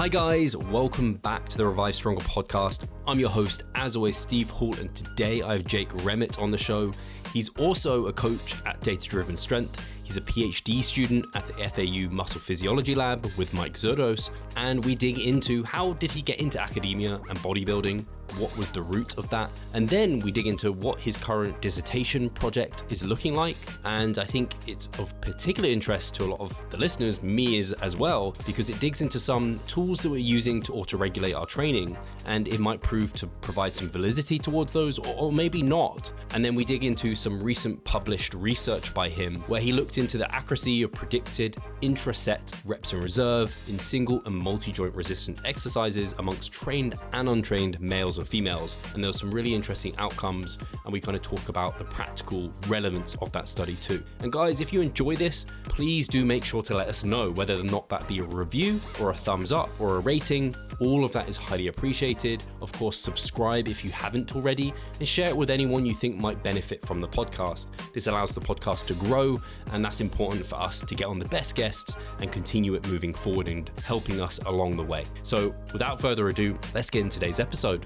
Hi guys, welcome back to the Revive Stronger podcast. I'm your host, as always, Steve Hall, and today I have Jake Remmert on the show. He's also a coach at Data Driven Strength. He's a PhD student at the FAU Muscle Physiology Lab with Mike Zerdos, and we dig into how did he get into academia and bodybuilding, what was the root of that, and then we dig into what his current dissertation project is looking like. And I think it's of particular interest to a lot of the listeners, me as well, because it digs into some tools that we're using to auto-regulate our training, and it might prove to provide some validity towards those, or maybe not. And then we dig into some recent published research by him where he looked into the accuracy of predicted intra-set reps in reserve in single and multi-joint resistant exercises amongst trained and untrained males and females. And there were some really interesting outcomes, and we kind of talk about the practical relevance of that study too. And guys, if you enjoy this, please do make sure to let us know, whether or not that be a review or a thumbs up or a rating. All of that is highly appreciated. Of course, subscribe if you haven't already, and share it with anyone you think might benefit from the podcast. This allows the podcast to grow, and that's important for us to get on the best guests and continue it moving forward and helping us along the way. So without further ado, let's get into today's episode.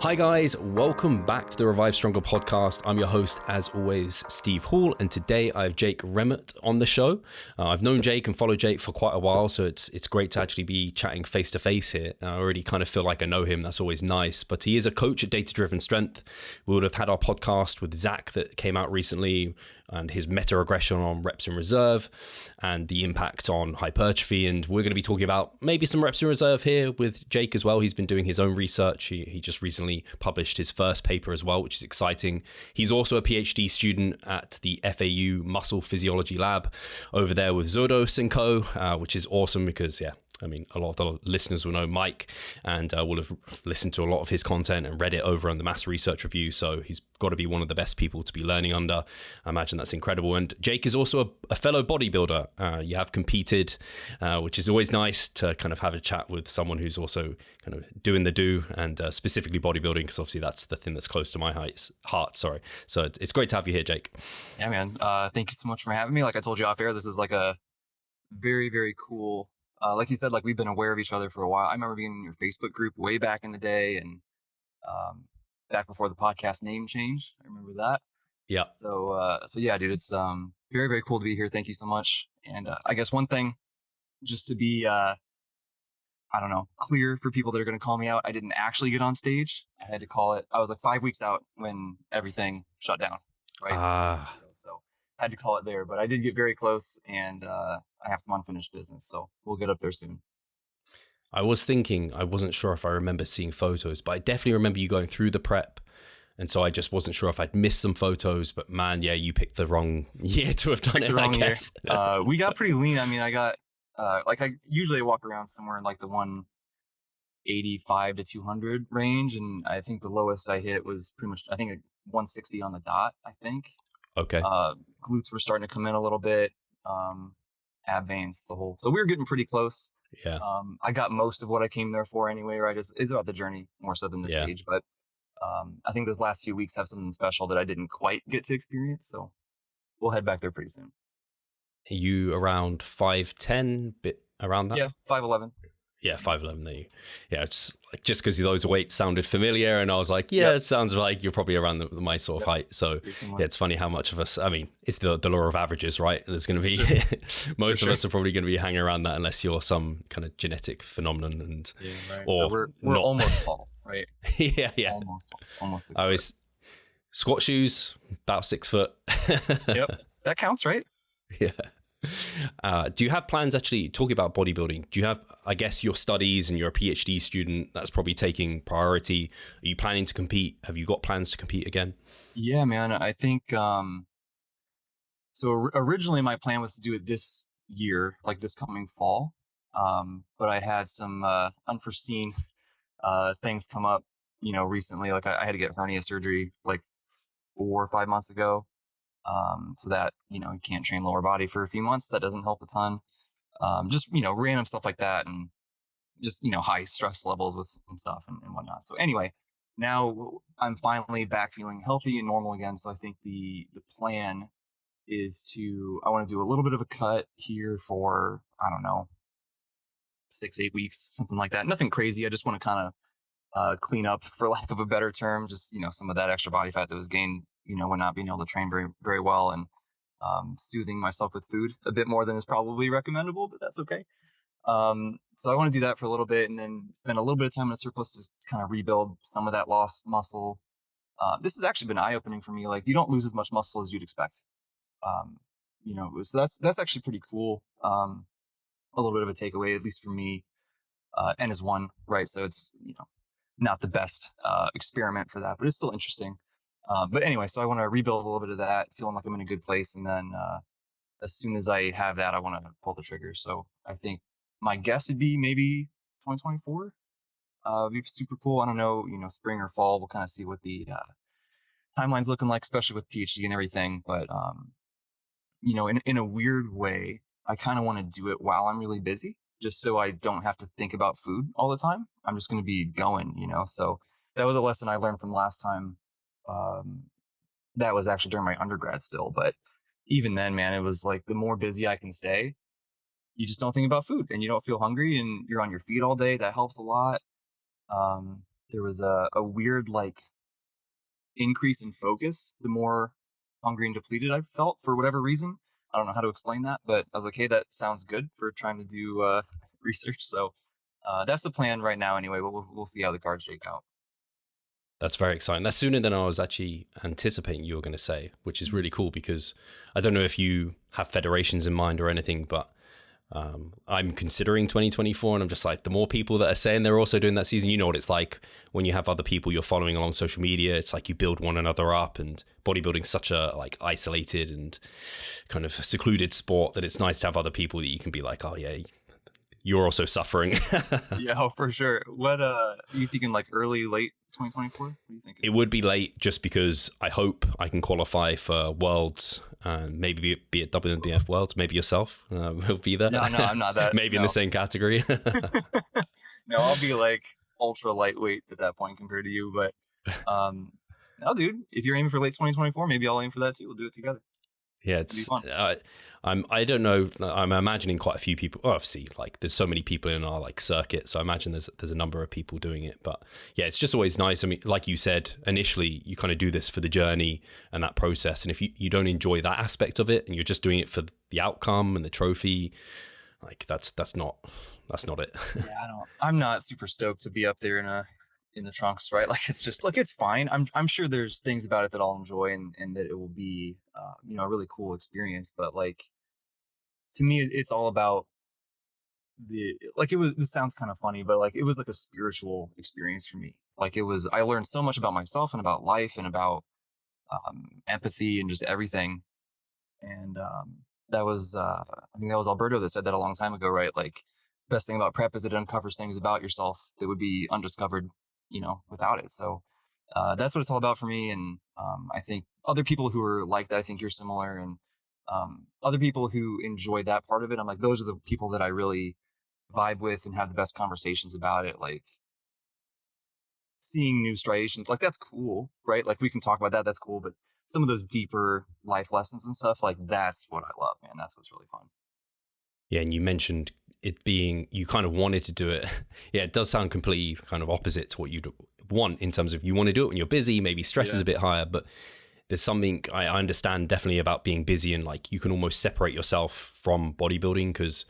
Hi guys, welcome back to the Revive Stronger podcast. I'm your host, as always, Steve Hall, and today I have Jake Remmert on the show. I've known Jake and followed Jake for quite a while, so it's great to actually be chatting face to face here. I already kind of feel like I know him. That's always nice. But he is a coach at Data Driven Strength. We would have had our podcast with Zach that came out recently, and his meta-regression on reps in reserve and the impact on hypertrophy. And we're going to be talking about maybe some reps in reserve here with Jake as well. He's been doing his own research. He just recently published his first paper as well, which is exciting. He's also a PhD student at the FAU Muscle Physiology Lab over there with Zerdos and co, which is awesome because, yeah, I mean, a lot of the listeners will know Mike and will have listened to a lot of his content and read it over on the Mass Research Review. So he's got to be one of the best people to be learning under. I imagine that's incredible. And Jake is also a fellow bodybuilder. You have competed, which is always nice to kind of have a chat with someone who's also kind of doing the do, and specifically bodybuilding, because obviously that's the thing that's close to my heart. Sorry. So it's great to have you here, Jake. Yeah, man. Thank you so much for having me. Like I told you off air, this is like a very, very cool. Like you said, like we've been aware of each other for a while. I remember being in your Facebook group way back in the day, and back before the podcast name change. I remember that. Yeah. So yeah, dude, it's very, very cool to be here. Thank you so much. And I guess one thing, just to be, I don't know, clear for people that are going to call me out, I didn't actually get on stage. I had to call it. I was like 5 weeks out when everything shut down. Right. So I had to call it there, but I did get very close, and I have some unfinished business, so we'll get up there soon. I was thinking, I wasn't sure if I remember seeing photos, but I definitely remember you going through the prep. And so I just wasn't sure if I'd missed some photos, but man, yeah, you picked the wrong year to have done it, I guess. We got pretty lean. I mean, I got, like I usually walk around somewhere in like the 185 to 200 range. And I think the lowest I hit was pretty much, I think 160 on the dot, I think. Okay. Glutes were starting to come in a little bit. Ab veins, the whole. So we were getting pretty close. Yeah. I got most of what I came there for anyway, right? It's about the journey more so than the stage. But I think those last few weeks have something special that I didn't quite get to experience. So we'll head back there pretty soon. Are you around 5'10", bit around that? Yeah, 5'11". Yeah, 5'11". There you. Yeah, it's like just because those weights sounded familiar, and I was like, yeah, It sounds like you're probably around my sort of height. So yeah, it's funny how much of us. I mean, it's the law of averages, right? There's going to be most of us are probably going to be hanging around that unless you're some kind of genetic phenomenon. And right. Or so we're almost tall, right? yeah. Almost 6 I foot. was squat shoes, about 6 foot. Yep, that counts, right? Yeah. Do you have plans, actually talking about bodybuilding, do you have, I guess, your studies and you're a PhD student, that's probably taking priority. Are you planning to compete? Have you got plans to compete again? Yeah, man, I think, so originally my plan was to do it this year, like this coming fall. But I had some unforeseen things come up, recently. Like I had to get hernia surgery like 4 or 5 months ago. So that, you can't train lower body for a few months. That doesn't help a ton. Just, random stuff like that, and just, high stress levels with some stuff and whatnot. So anyway, now I'm finally back feeling healthy and normal again. So I think the plan is I want to do a little bit of a cut here for, I don't know, 6-8 weeks, something like that. Nothing crazy. I just want to kind of clean up, for lack of a better term, just, some of that extra body fat that was gained, when not being able to train very, very well, and soothing myself with food a bit more than is probably recommendable, but that's okay. So I want to do that for a little bit and then spend a little bit of time in a surplus to kind of rebuild some of that lost muscle. This has actually been eye-opening for me. Like, you don't lose as much muscle as you'd expect. So that's actually pretty cool. A little bit of a takeaway, at least for me, N is 1, right? So it's, not the best experiment for that, but it's still interesting. But anyway, so I want to rebuild a little bit of that, feeling like I'm in a good place. And then as soon as I have that, I want to pull the trigger. So I think my guess would be maybe 2024. It'd be super cool. I don't know, spring or fall. We'll kind of see what the timeline's looking like, especially with PhD and everything. But, in a weird way, I kind of want to do it while I'm really busy, just so I don't have to think about food all the time. I'm just going to be going, So that was a lesson I learned from last time. That was actually during my undergrad still. But even then, man, it was like the more busy I can stay, you just don't think about food and you don't feel hungry and you're on your feet all day. That helps a lot. There was a weird increase in focus the more hungry and depleted I felt for whatever reason. I don't know how to explain that, but I was like, hey, that sounds good for trying to do research. So that's the plan right now anyway, but we'll see how the cards shake out. That's very exciting. That's sooner than I was actually anticipating you were going to say, which is really cool because I don't know if you have federations in mind or anything, but I'm considering 2024 and I'm just like, the more people that are saying they're also doing that season, you know what it's like when you have other people you're following along social media. It's like you build one another up, and bodybuilding's such a isolated and kind of secluded sport that it's nice to have other people that you can be like, oh yeah, you're also suffering. Yeah, for sure. What are you thinking, early, late 2024? What do you think? It would be late just because I hope I can qualify for Worlds and maybe be at WNBF Worlds. Maybe yourself will be there. No, I'm not that. Maybe in the same category. No, I'll be ultra lightweight at that point compared to you. But no, dude, if you're aiming for late 2024, maybe I'll aim for that too. We'll do it together. Yeah, it's fun. I don't know. I'm imagining quite a few people. Obviously, there's so many people in our circuit, so I imagine there's a number of people doing it. But yeah, it's just always nice. I mean, like you said, initially you kind of do this for the journey and that process, and if you don't enjoy that aspect of it, and you're just doing it for the outcome and the trophy, that's not it. Yeah, I'm not super stoked to be up there in the trunks, right? It's just it's fine. I'm sure there's things about it that I'll enjoy and that it will be a really cool experience, but to me it's all about this sounds kind of funny, but it was a spiritual experience for me. I learned so much about myself and about life and about empathy and just everything. And that was I think that was Alberto that said that a long time ago, right? Best thing about prep is it uncovers things about yourself that would be undiscovered without it. So that's what it's all about for me. And I think other people who are like that, I think you're similar, and other people who enjoy that part of it, I'm like, those are the people that I really vibe with and have the best conversations about it. Seeing new striations, that's cool, right? We can talk about that, that's cool, but some of those deeper life lessons and stuff, that's what I love, man. That's what's really fun. Yeah, and you mentioned it being, you kind of wanted to do it. Yeah, it does sound completely kind of opposite to what you'd want in terms of you want to do it when you're busy, maybe stress is a bit higher, but there's something I understand definitely about being busy and you can almost separate yourself from bodybuilding because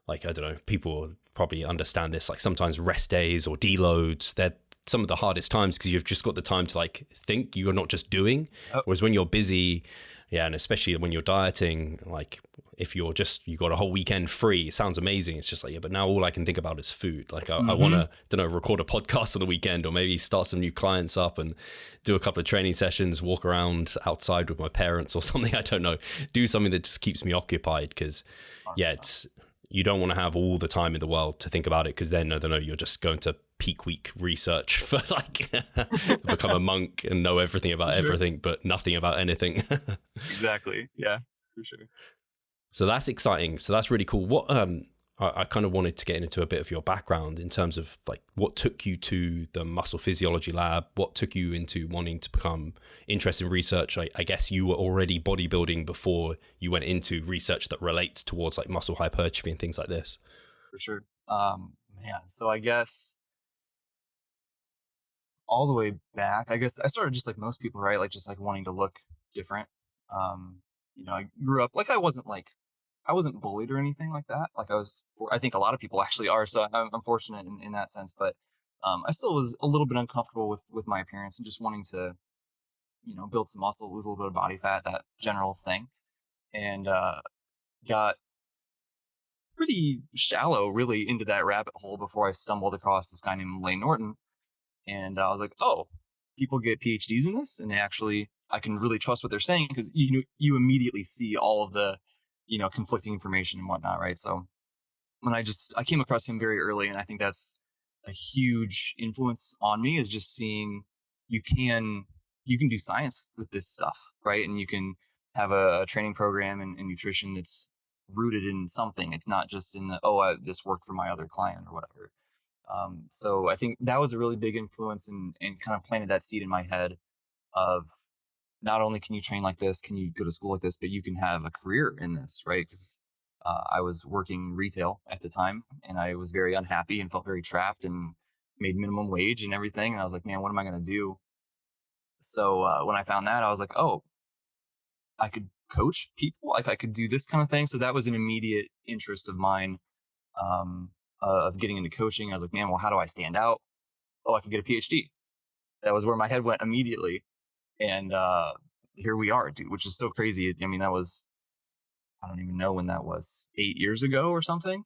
I don't know, people probably understand this, sometimes rest days or deloads, they're some of the hardest times because you've just got the time to think, you're not just doing. Whereas when you're busy, yeah, and especially when you're dieting, if you got a whole weekend free, it sounds amazing. It's just yeah, but now all I can think about is food. I want to, record a podcast on the weekend or maybe start some new clients up and do a couple of training sessions, walk around outside with my parents or something. I don't know, do something that just keeps me occupied because you don't want to have all the time in the world to think about it because then, I don't know, you're just going to peak week research for become a monk and know everything about everything, but nothing about anything. Exactly. Yeah, for sure. So that's exciting. So that's really cool. What, all I kind of wanted to get into a bit of your background in terms of like what took you to the muscle physiology lab, what took you into wanting to become interested in research. I guess you were already bodybuilding before you went into research that relates towards like muscle hypertrophy and things like this. For sure. Man, so I guess all the way back, I guess I started just like most people, right? Like just like wanting to look different. Um, I grew up like I wasn't bullied or anything like that. Like I think a lot of people actually are. So I'm fortunate in that sense, but I still was a little bit uncomfortable with my appearance and just wanting to, build some muscle, lose a little bit of body fat, that general thing. And got pretty shallow really into that rabbit hole before I stumbled across this guy named Lane Norton. And I was like, oh, people get PhDs in this and I can really trust what they're saying because you immediately see all of the, conflicting information and whatnot, right? So when I came across him very early, and I think that's a huge influence on me is just seeing you can do science with this stuff, right? And you can have a training program and nutrition that's rooted in something. It's not just in this worked for my other client or whatever. So I think that was a really big influence and kind of planted that seed in my head of not only can you train like this, can you go to school like this, but you can have a career in this, right? Because I was working retail at the time and I was very unhappy and felt very trapped and made minimum wage and everything. And I was like, man, what am I going to do? So when I found that, I was like, oh, I could coach people. Like I could do this kind of thing. So that was an immediate interest of mine of getting into coaching. I was like, man, well, how do I stand out? Oh, I could get a PhD. That was where my head went immediately. And here we are, dude, which is so crazy. I mean, I don't even know when that was, 8 years ago or something,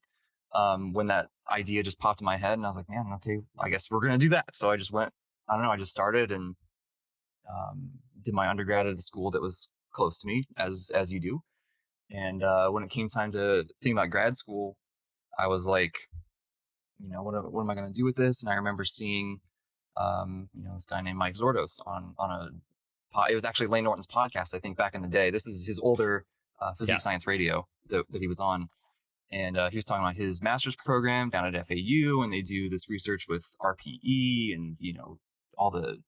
when that idea just popped in my head. And I was like, man, okay, I guess we're going to do that. So I just went, I don't know, I just started and did my undergrad at a school that was close to me, as you do. And when it came time to think about grad school, I was like, what am I going to do with this? And I remember seeing, this guy named Mike Zordos on it was actually Lane Norton's podcast, I think, back in the day. This is his older physique science radio that he was on. And he was talking about his master's program down at FAU, and they do this research with RPE and, all the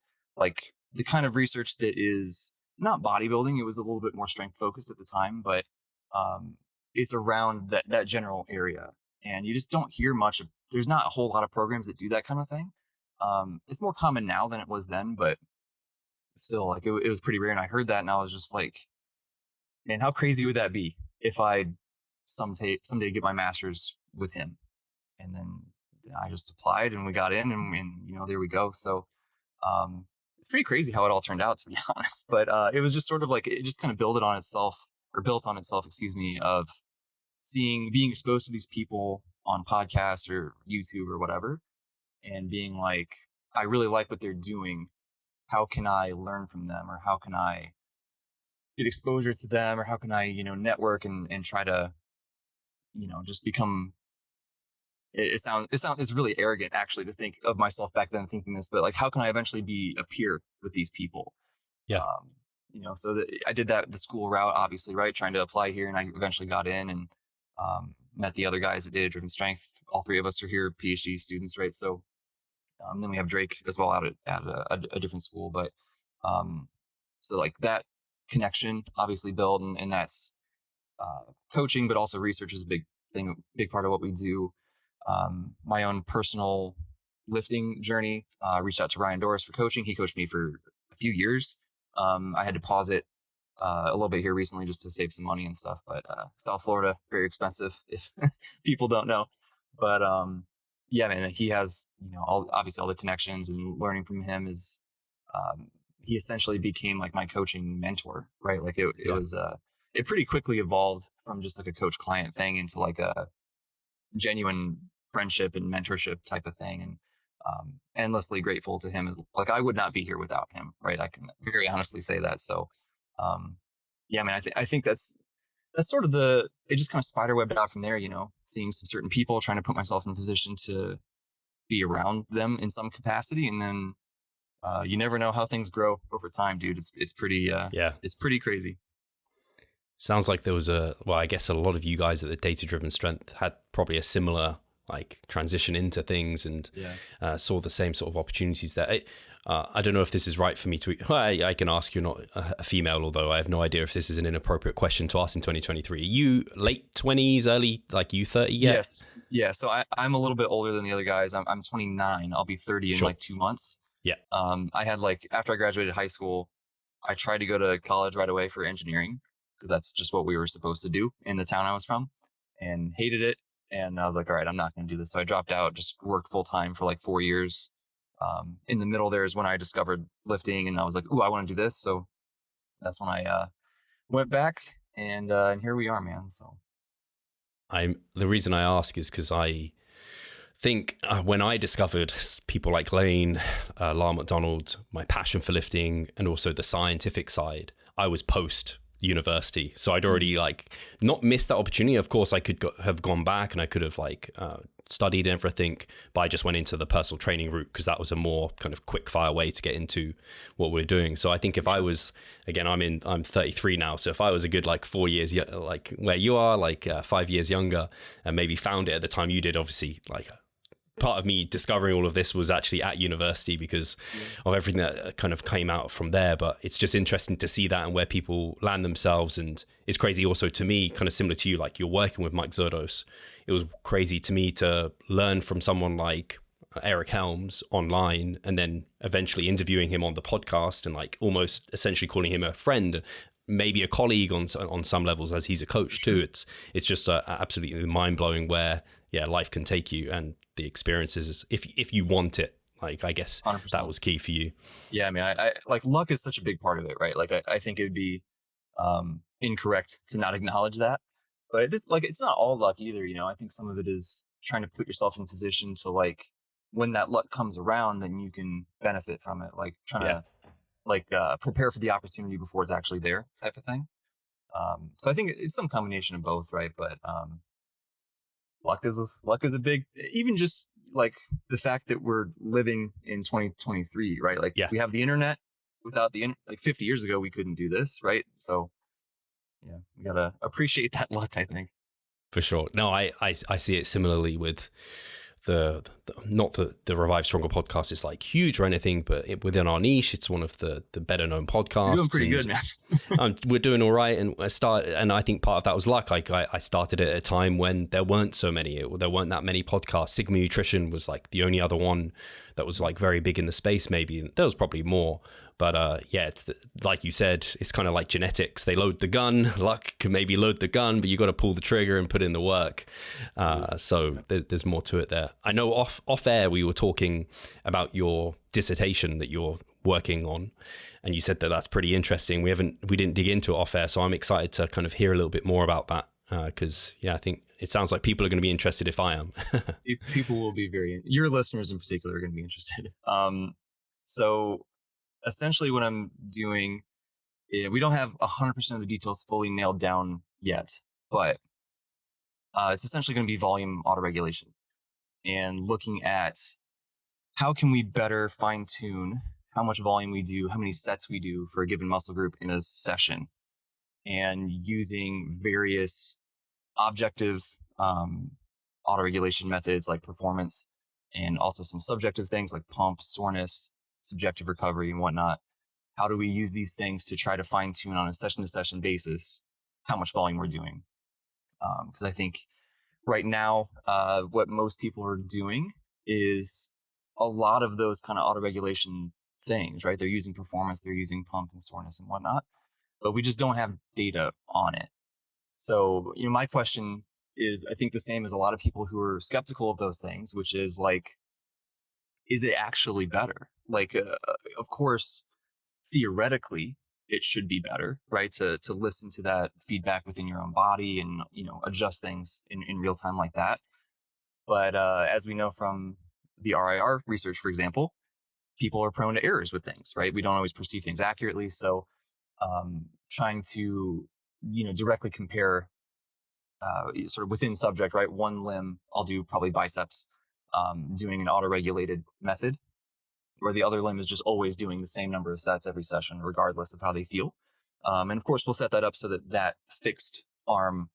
kind of research that is not bodybuilding. It was a little bit more strength focused at the time, but it's around that general area. And you just don't hear much there's not a whole lot of programs that do that kind of thing. It's more common now than it was then, but still, like it was pretty rare. And I heard that and I was just like, man, how crazy would that be if I someday get my master's with him? And then I just applied and we got in and there we go. So it's pretty crazy how it all turned out, to be honest. But it was just sort of like, it just kind of built on itself, excuse me, of being exposed to these people on podcasts or YouTube or whatever, and being like, I really like what they're doing. How can I learn from them, or how can I get exposure to them, or how can I, network and try to, just become. It's really arrogant actually to think of myself back then thinking this, but like, how can I eventually be a peer with these people? Yeah. So that I did that the school route, obviously, right? Trying to apply here, and I eventually got in and met the other guys that did Driven Strength. All three of us are here, PhD students, right? So then we have Drake as well out at a different school, but so like that connection obviously built, and that's coaching, but also research is a big part of what we do. My own personal lifting journey, reached out to Ryan Doris for coaching. He coached me for a few years. I had to pause it a little bit here recently just to save some money and stuff, but South Florida, very expensive if people don't know. But yeah, man, he has, obviously all the connections, and learning from him is, he essentially became like my coaching mentor, right? Like it was, it pretty quickly evolved from just like a coach client thing into like a genuine friendship and mentorship type of thing. And endlessly grateful to him. Is like, I would not be here without him, right? I can very honestly say that. So yeah, man, I think that's sort of it just kind of spiderwebbed out from there, seeing some certain people, trying to put myself in a position to be around them in some capacity. And then you never know how things grow over time, dude. It's pretty, it's pretty crazy. Sounds like there was I guess a lot of you guys at the Data Driven Strength had probably a similar like transition into things and Yeah. saw the same sort of opportunities there. I don't know if this is right for me to, well, I can ask, you're not a female, although I have no idea if this is an inappropriate question to ask in 2023. Are you late 20s, early, like you 30 yet? Yes. Yeah. So I'm a little bit older than the other guys. I'm 29. I'll be 30 in Sure. like 2 months. Yeah. I had like, after I graduated high school, I tried to go to college right away for engineering because that's just what we were supposed to do in the town I was from, and hated it. And I was like, all right, I'm not going to do this. So I dropped out, just worked full time for like 4 years. In the middle there is when I discovered lifting, and I was like, ooh, I want to do this. So that's when I went back, and here we are, man. So The reason I ask is because I think when I discovered people like Lane, Lyle McDonald, my passion for lifting, and also the scientific side, I was post university, so I'd already like not missed that opportunity. Of course, I could have gone back and I could have like studied everything, but I just went into the personal training route because that was a more kind of quick fire way to get into what we're doing. So I think if I was, again, I'm 33 now, so if I was a good like 4 years like where you are, like 5 years younger, and maybe found it at the time you did, obviously like part of me discovering all of this was actually at university because of everything that kind of came out from there. But it's just interesting to see that and where people land themselves. And it's crazy also to me, kind of similar to you, like you're working with Mike Zerdos. It was crazy to me to learn from someone like Eric Helms online and then eventually interviewing him on the podcast and like almost essentially calling him a friend, maybe a colleague on some levels, as he's a coach too. It's just absolutely mind-blowing where life can take you, and the experiences if you want it. Like I guess 100%. that was key for you. Yeah, I mean, I like luck is such a big part of it, right? Like I think it would be incorrect to not acknowledge that. But this, like, it's not all luck either, you know. I think some of it is trying to put yourself in position to, like, when that luck comes around, then you can benefit from it. Like trying to like prepare for the opportunity before it's actually there, type of thing. So I think it's some combination of both, right? But luck is a big, even just like the fact that we're living in 2023, right? Like we have the internet. Without like 50 years ago, we couldn't do this, right? So yeah, we gotta appreciate that luck, I think. For sure. No, I see it similarly with not the Revive Stronger podcast is like huge or anything, but within our niche, it's one of the better known podcasts. You're doing pretty good, man. We're doing all right, and I think part of that was luck. Like I started at a time when there weren't so many, there weren't that many podcasts. Sigma Nutrition was like the only other one that was like very big in the space. Maybe there was probably more, but it's like you said, it's kind of like genetics. They load the gun. Luck can maybe load the gun, but you got to pull the trigger and put in the work. So there's more to it there. I know off air we were talking about your dissertation that you're working on, and you said that that's pretty interesting. We didn't dig into it off air, so I'm excited to kind of hear a little bit more about that because I think it sounds like people are going to be interested if I am. People will be your listeners in particular are going to be interested. So essentially what I'm doing, we don't have 100% of the details fully nailed down yet, but it's essentially going to be volume autoregulation and looking at how can we better fine tune how much volume we do, how many sets we do for a given muscle group in a session, and using various objective autoregulation methods like performance, and also some subjective things like pump, soreness, subjective recovery, and whatnot. How do we use these things to try to fine tune on a session to session basis how much volume we're doing? Because I think right now, what most people are doing is a lot of those kind of autoregulation things, right? They're using performance, they're using pump and soreness and whatnot, but we just don't have data on it. So, my question is, I think the same as a lot of people who are skeptical of those things, which is like, is it actually better? Like, of course, theoretically, it should be better, right? To listen to that feedback within your own body and, adjust things in real time like that. But as we know from the RIR research, for example, people are prone to errors with things, right? We don't always perceive things accurately. So trying to, directly compare sort of within subject, right? One limb, I'll do probably biceps, doing an autoregulated method, where the other limb is just always doing the same number of sets every session, regardless of how they feel. And of course, we'll set that up so that that fixed arm,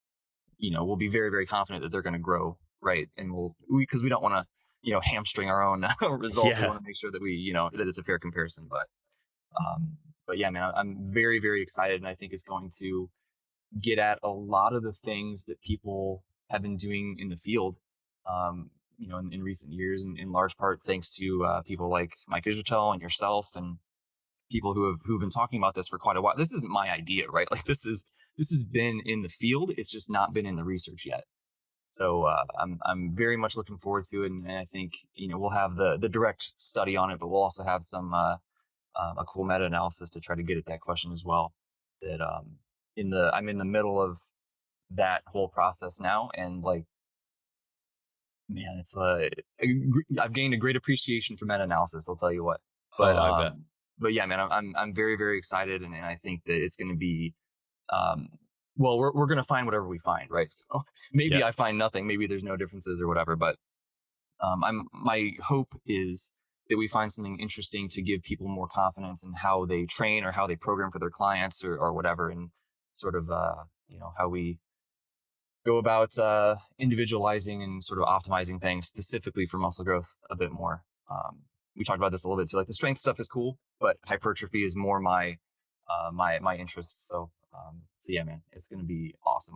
we'll be very, very confident that they're going to grow, right? And because we don't want to, hamstring our own results. We Yeah. want to make sure that that it's a fair comparison. But yeah, man, I'm very, very excited, and I think it's going to get at a lot of the things that people have been doing in the field, in recent years, and in large part thanks to people like Mike Israel and yourself, and people who've been talking about this for quite a while. This isn't my idea, right? Like this has been in the field. It's just not been in the research yet. So I'm very much looking forward to it, and I think we'll have the direct study on it, but we'll also have some a cool meta analysis to try to get at that question as well. That I'm in the middle of that whole process now, and like, man, it's I've gained a great appreciation for meta analysis. I'll tell you what. But Oh, I bet. but yeah, man, I'm very, very excited, and I think that it's going to be um, well, we're going to find whatever we find, right? So maybe Yeah. I find nothing, maybe there's no differences or whatever, but my hope is that we find something interesting to give people more confidence in how they train or how they program for their clients or whatever, and sort of how we go about individualizing and sort of optimizing things specifically for muscle growth a bit more. We talked about this a little bit too. Like the strength stuff is cool, but hypertrophy is more my interest. So yeah, man, it's gonna be awesome.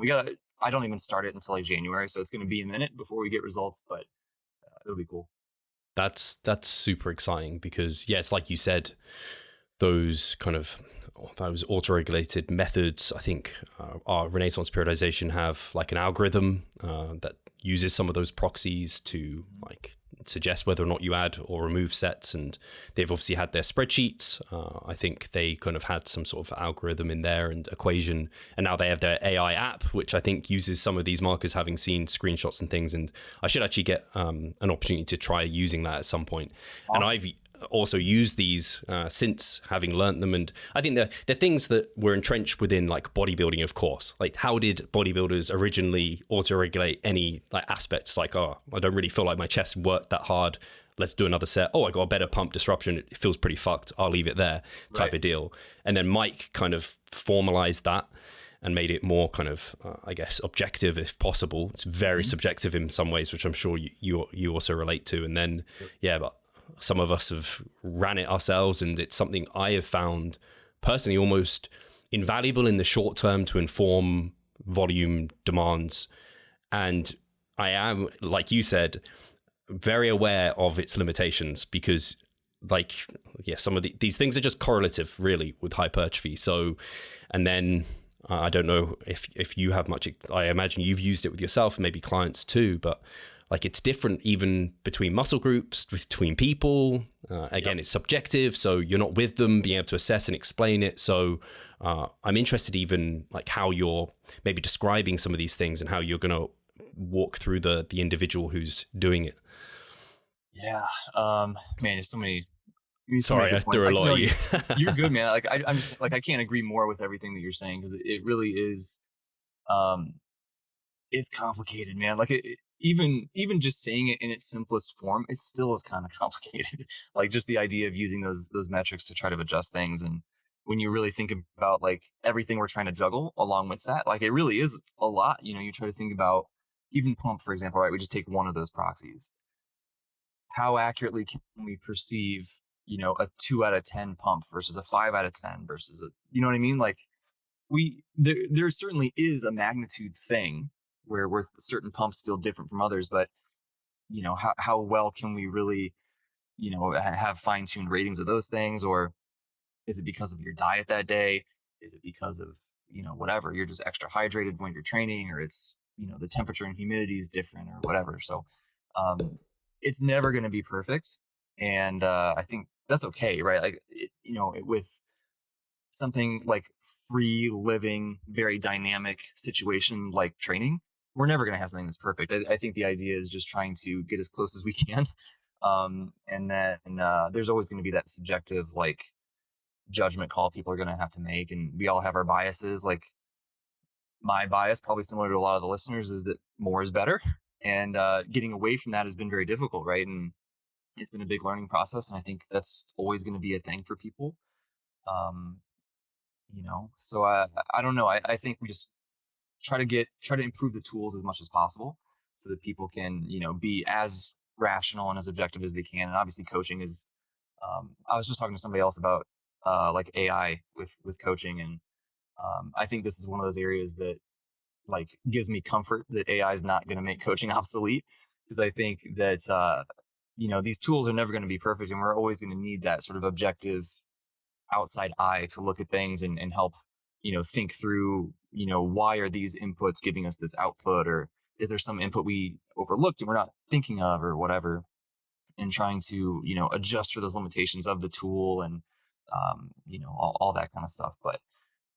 I don't even start it until like January, so it's gonna be a minute before we get results, but it'll be cool. That's super exciting because yes, like you said, those autoregulated methods. I think our Renaissance periodization have like an algorithm that uses some of those proxies to like suggest whether or not you add or remove sets, and they've obviously had their spreadsheets. I think they kind of had some sort of algorithm in there and equation, and now they have their AI app, which I think uses some of these markers, having seen screenshots and things. And I should actually get an opportunity to try using that at some point. Awesome. And I've also used these since having learnt them, and I think they're things that were entrenched within like bodybuilding, of course. Like, how did bodybuilders originally auto-regulate any like aspects? Like, oh, I don't really feel like my chest worked that hard, let's do another set. Oh, I got a better pump disruption, it feels pretty fucked, I'll leave it there, type Right. of deal. And then Mike kind of formalized that and made it more kind of I guess objective if possible. It's very subjective in some ways, which I'm sure you also relate to. And then but some of us have ran it ourselves, and it's something I have found personally almost invaluable in the short term to inform volume demands. And I am, like you said, very aware of its limitations because, like, yeah, some of these things are just correlative, really, with hypertrophy. So, and then I don't know if you have much. I imagine you've used it with yourself, maybe clients too, but like it's different even between muscle groups, between people. Again, It's subjective, so you're not with them being able to assess and explain it. So I'm interested even like how you're maybe describing some of these things and how you're going to walk through the individual who's doing it. Yeah. Man, there's so many. Sorry, I threw a lot at you. You're good, man. Like I'm just like I can't agree more with everything that you're saying, because it really is. Um, it's complicated, man. Like even just saying it in its simplest form, it still is kind of complicated. Like just the idea of using those metrics to try to adjust things, and when you really think about like everything we're trying to juggle along with that, like it really is a lot. You try to think about even pump, for example, right? We just take one of those proxies. How accurately can we perceive, a 2 out of 10 pump versus a 5 out of 10 versus you know what I mean? Like there certainly is a magnitude thing where certain pumps feel different from others, but how well can we really, have fine-tuned ratings of those things? Or is it because of your diet that day? Is it because of, whatever, you're just extra hydrated when you're training, or it's, the temperature and humidity is different or whatever. So it's never going to be perfect. And I think that's okay, right? Like, with something like free living, very dynamic situation like training, we're never going to have something that's perfect. I think the idea is just trying to get as close as we can. And then there's always going to be that subjective, like, judgment call people are going to have to make. And we all have our biases. Like, my bias, probably similar to a lot of the listeners, is that more is better. And getting away from that has been very difficult, right? And it's been a big learning process. And I think that's always going to be a thing for people. Um, So I don't know. I think we just try to improve the tools as much as possible so that people can, be as rational and as objective as they can. And obviously coaching is, I was just talking to somebody else about, like AI with coaching. And, I think this is one of those areas that like gives me comfort that AI is not going to make coaching obsolete. Cause I think that, these tools are never going to be perfect and we're always going to need that sort of objective outside eye to look at things and help, think through, why are these inputs giving us this output, or is there some input we overlooked and we're not thinking of or whatever, and trying to, adjust for those limitations of the tool and, all that kind of stuff. But,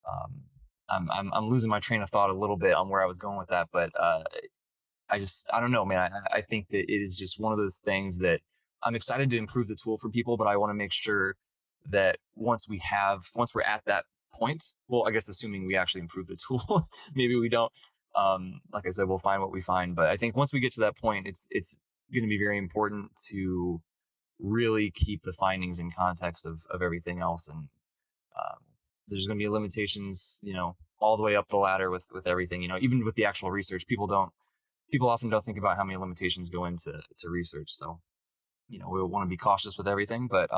um, I'm losing my train of thought a little bit on where I was going with that, but, I don't know, man. I think that it is just one of those things that I'm excited to improve the tool for people, but I want to make sure that once we're at that point, well, I guess assuming we actually improve the tool, maybe we don't. Like I said, we'll find what we find. But I think once we get to that point, it's going to be very important to really keep the findings in context of everything else. And um, there's going to be limitations, all the way up the ladder with everything. Even with the actual research, people often don't think about how many limitations go into research. So, we want to be cautious with everything, but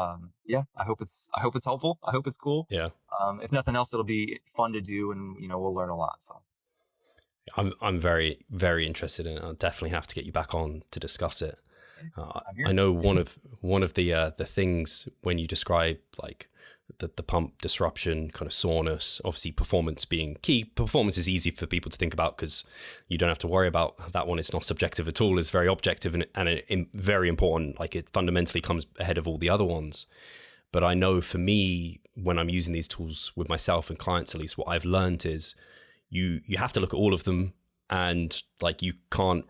yeah, I hope it's helpful. I hope it's cool. Yeah. If nothing else, it'll be fun to do, and we'll learn a lot. So I'm very, very interested in it. I'll definitely have to get you back on to discuss it. I'm here. I know one of the things when you describe like the pump disruption, kind of soreness, obviously performance being key. Performance is easy for people to think about because you don't have to worry about that one. It's not subjective at all. It's very objective and very important. Like it fundamentally comes ahead of all the other ones. But I know for me, when I'm using these tools with myself and clients, at least what I've learned is you have to look at all of them, and like you can't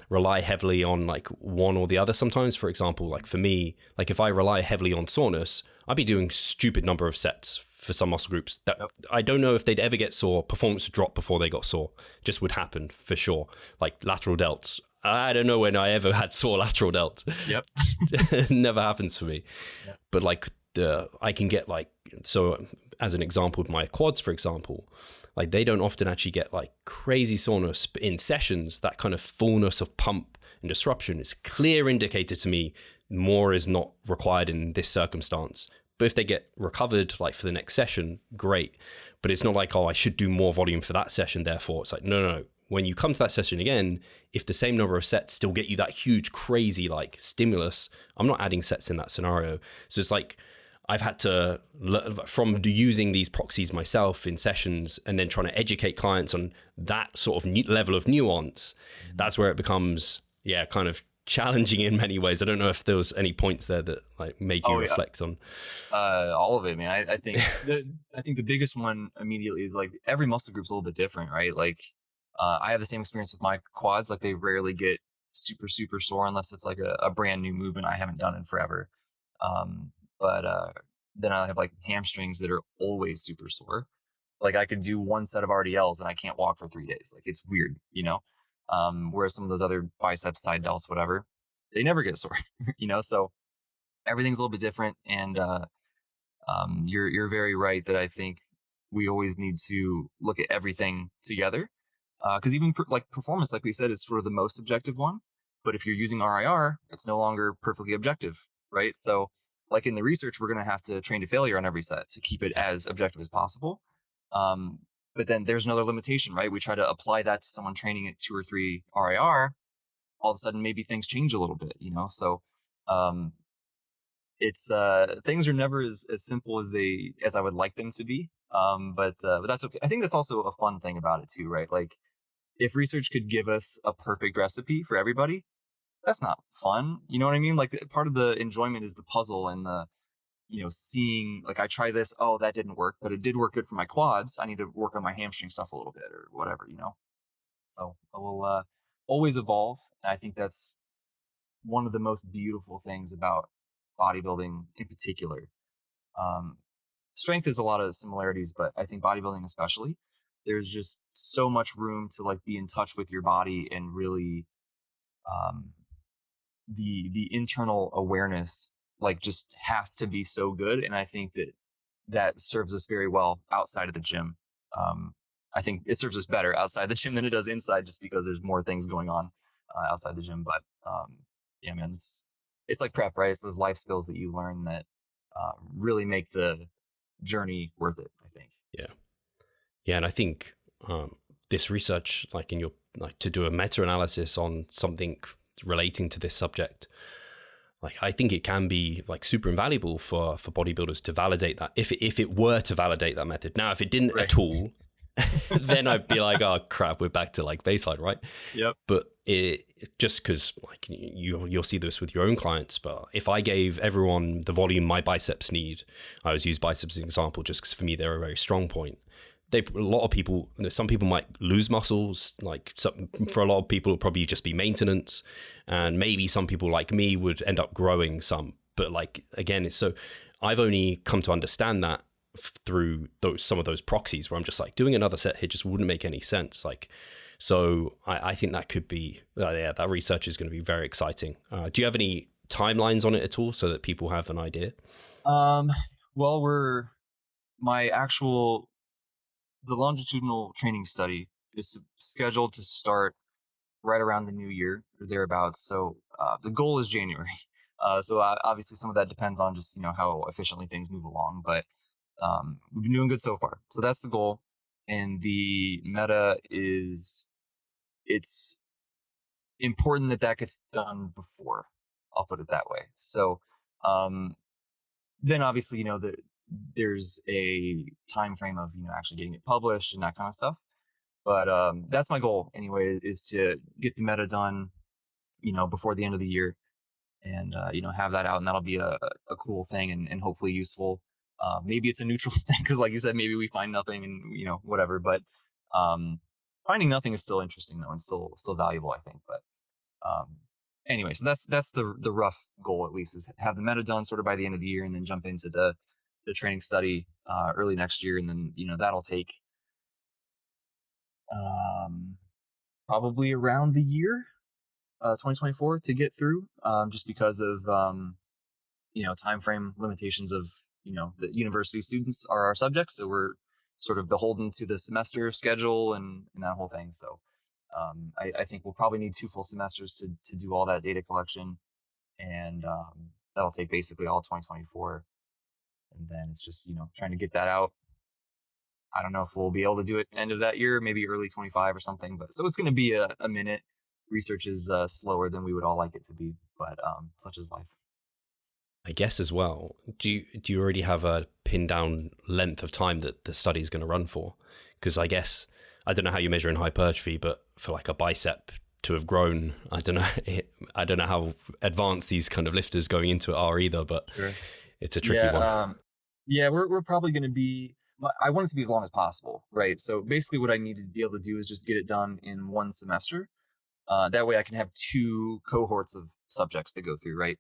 rely heavily on like one or the other sometimes. For example, like for me, like if I rely heavily on soreness, I'd be doing stupid number of sets for some muscle groups that I don't know if they'd ever get sore. Performance would drop before they got sore. Just would happen for sure. Like lateral delts, I don't know when I ever had sore lateral delts. Yep. It never happens for me. Yep. But like I can get like, so as an example with my quads, for example, like they don't often actually get like crazy soreness, but in sessions, that kind of fullness of pump and disruption is a clear indicator to me more is not required in this circumstance. But if they get recovered like for the next session, great. But it's not like, oh, I should do more volume for that session. Therefore, it's like, no. When you come to that session again, if the same number of sets still get you that huge, crazy like stimulus, I'm not adding sets in that scenario. So it's like, I've had to, from using these proxies myself in sessions and then trying to educate clients on that sort of level of nuance, that's where it becomes, kind of challenging in many ways. I don't know if there was any points there that like made you reflect on. All of it, man. I think the biggest one immediately is like every muscle group's a little bit different, right? Like I have the same experience with my quads. Like they rarely get super, super sore unless it's like a brand new movement I haven't done in forever. But then I have like hamstrings that are always super sore. Like I could do one set of RDLs and I can't walk for 3 days. Like it's weird, whereas some of those other biceps, side delts, whatever, they never get sore, so everything's a little bit different. And you're very right that I think we always need to look at everything together. Because even like performance, like we said, is sort of the most objective one. But if you're using RIR, it's no longer perfectly objective, right? So like in the research, we're going to have to train to failure on every set to keep it as objective as possible. Um, but then there's another limitation, right? We try to apply that to someone training at 2 or 3 RIR. All of a sudden, maybe things change a little bit, So um, it's things are never as simple as I would like them to be. But that's okay. I think that's also a fun thing about it too, right? Like if research could give us a perfect recipe for everybody, that's not fun. You know what I mean? Like part of the enjoyment is the puzzle and the, seeing like I try this, oh, that didn't work, but it did work good for my quads. I need to work on my hamstring stuff a little bit or whatever. So I will always evolve. And I think that's one of the most beautiful things about bodybuilding in particular. Um, Strength is a lot of similarities, but I think bodybuilding especially, there's just so much room to like be in touch with your body and really um, the internal awareness like just has to be so good. And I think that that serves us very well outside of the gym. I think it serves us better outside the gym than it does inside, just because there's more things going on outside the gym. But yeah, man, it's like prep, right? It's those life skills that you learn that really make the journey worth it, I think. Yeah. Yeah. And I think this research, like in your, like to do a meta-analysis on something relating to this subject, like I think it can be like super invaluable for bodybuilders to validate that, if it were to validate that method. Now, if it didn't at all, then I'd be like, oh crap, we're back to like baseline, right? Yep. But it just because like you'll see this with your own clients. But if I gave everyone the volume my biceps need, I always use biceps as an example just because for me they're a very strong point. A lot of people, some people might lose muscles. Like for a lot of people, it'll probably just be maintenance, and maybe some people like me would end up growing some. But like again, it's so I've only come to understand that through some of those proxies where I'm just like, doing another set here just wouldn't make any sense. Like, so I think that could be yeah, that research is going to be very exciting. Do you have any timelines on it at all so that people have an idea? Well, the longitudinal training study is scheduled to start right around the new year or thereabouts. So the goal is January. So obviously some of that depends on just, how efficiently things move along, but we've been doing good so far. So that's the goal. And the meta it's important that gets done before, I'll put it that way. So then obviously, there's a time frame of, actually getting it published and that kind of stuff. But that's my goal anyway, is to get the meta done, before the end of the year, and have that out, and that'll be a cool thing and hopefully useful. Maybe it's a neutral thing because, like you said, maybe we find nothing and whatever. But finding nothing is still interesting though, and still valuable, I think. But anyway, so that's the rough goal, at least, is have the meta done sort of by the end of the year, and then jump into the training study early next year, and then that'll take probably around the year 2024 to get through, just because of time frame limitations of the university students are our subjects, so we're sort of beholden to the semester schedule and that whole thing. So I think we'll probably need 2 full semesters to do all that data collection, and that'll take basically all 2024, and then it's just trying to get that out. I don't know if we'll be able to do it end of that year, maybe early 25 or something, but so it's going to be a minute. Research is slower than we would all like it to be, but such is life. I guess as well, do you already have a pinned down length of time that the study is going to run for? Because I guess, I don't know how you measure in hypertrophy, but for like a bicep to have grown, I don't know how advanced these kind of lifters going into it are either, but sure. It's a tricky one. Yeah, we're probably going to be, I want it to be as long as possible, right? So basically what I need to be able to do is just get it done in 1 semester. That way I can have 2 cohorts of subjects that go through, right?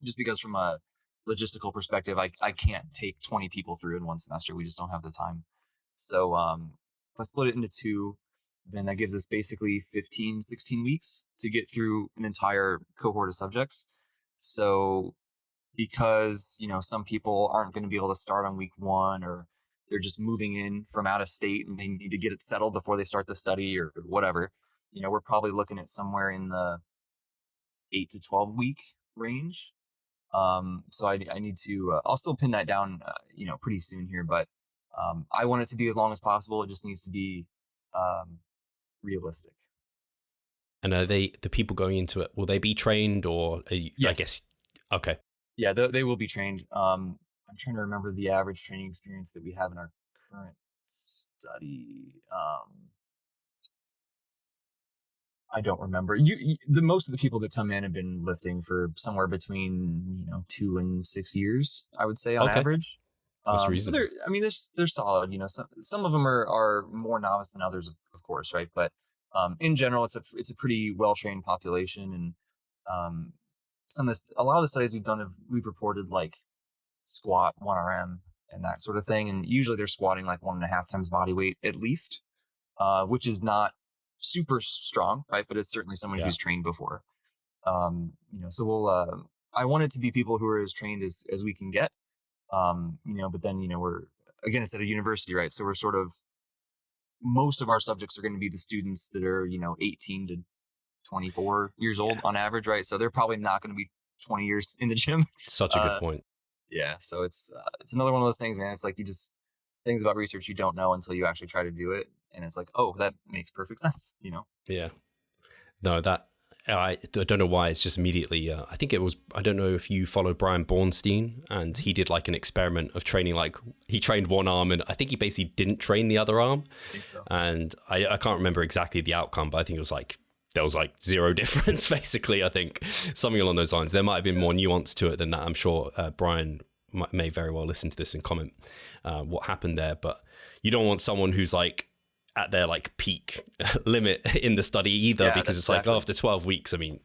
Just because from a logistical perspective, I can't take 20 people through in 1 semester. We just don't have the time. So if I split it into 2, then that gives us basically 15, 16 weeks to get through an entire cohort of subjects. So because, some people aren't going to be able to start on week 1, or they're just moving in from out of state and they need to get it settled before they start the study or whatever, we're probably looking at somewhere in the 8 to 12 week range. So I need to, I'll still pin that down, pretty soon here, but I want it to be as long as possible. It just needs to be realistic. And are the people going into it, will they be trained, or yes. I guess, okay. Yeah, they will be trained. I'm trying to remember the average training experience that we have in our current study. I don't remember. The most of the people that come in have been lifting for somewhere between 2 and 6 years, I would say, on average. That's reasonable. So they're solid. Some of them are more novice than others, of course, right? But in general, it's a pretty well trained population, and a lot of the studies we've done we've reported like squat 1RM and that sort of thing, and usually they're squatting like 1.5 times body weight at least, which is not super strong, right? But it's certainly someone who's trained before. So we'll I want it to be people who are as trained as we can get, But then, it's at a university, right? So we're sort of, most of our subjects are going to be the students that are, 18 to 24 years old Yeah, on average, right? So they're probably not going to be 20 years in the gym. such a good Uh, point. yeah. So it's another one of those things, man. It's like things about research you don't know until you actually try to do it. And it's like, oh, that makes perfect sense. Yeah. No, that I don't know why. It's just immediately. I think it was. I don't know if you follow Brian Bornstein, and he did like an experiment of training. Like he trained one arm, and I think he basically didn't train the other arm. I think so. And I can't remember exactly the outcome, but I think it was like there was like zero difference. Basically, I think something along those lines. There might have been more nuance to it than that. I'm sure Brian may very well listen to this and comment what happened there. But you don't want someone who's like at their like peak limit in the study either, Yeah, because it's exactly. like after 12 weeks, I mean,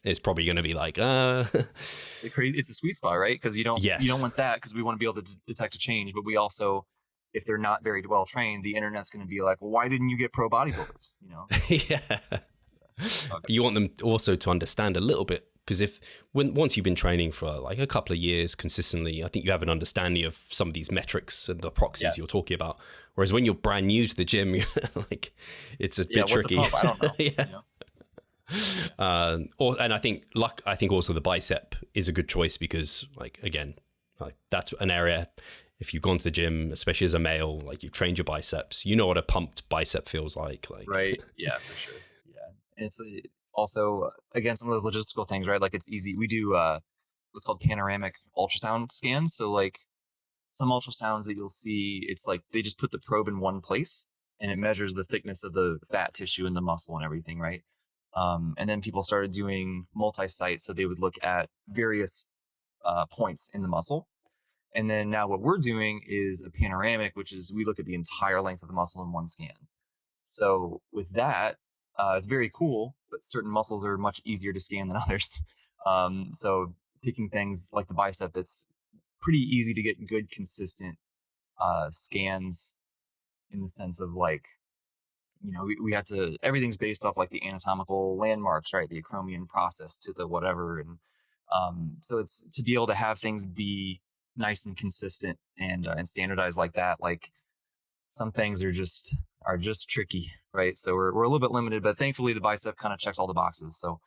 it's probably going to be like, It's a sweet spot, right? Because yes. you don't want that, because we want to be able to detect a change, but we also, if they're not very well trained, the internet's going to be like, well, why didn't you get pro bodybuilders? Yeah. You want them also to understand a little bit, because once you've been training for like a couple of years consistently, I think you have an understanding of some of these metrics and the proxies Yes. you're talking about. Whereas when you're brand new to the gym, you're like, it's a bit tricky. What's a pump? I don't know. Yeah. And I think also the bicep is a good choice, because like, again, like that's an area, if you've gone to the gym, especially as a male, like you've trained your biceps, you know what a pumped bicep feels like. Right. Yeah, for sure. Yeah. And it's also, again, some of those logistical things, right? Like it's easy. We do what's called panoramic ultrasound scans. So like some ultrasounds that you'll see, it's like they just put the probe in one place and it measures the thickness of the fat tissue and the muscle and everything, right? And then people started doing multi-site, so they would look at various points in the muscle. And then now what we're doing is a panoramic, which is we look at the entire length of the muscle in one scan. So with that, it's very cool, but certain muscles are much easier to scan than others. So picking things like the bicep, that's pretty easy to get good, consistent scans, in the sense of like, we had to, everything's based off like the anatomical landmarks, right? The acromion process to the whatever. And so it's to be able to have things be nice and consistent and standardized like that. Like some things are just tricky, right? So we're a little bit limited, but thankfully the bicep kind of checks all the boxes. So,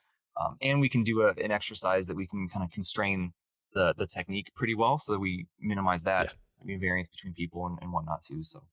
and we can do an exercise that we can kind of constrain the technique pretty well, so that we minimize that variance between people and whatnot too. So.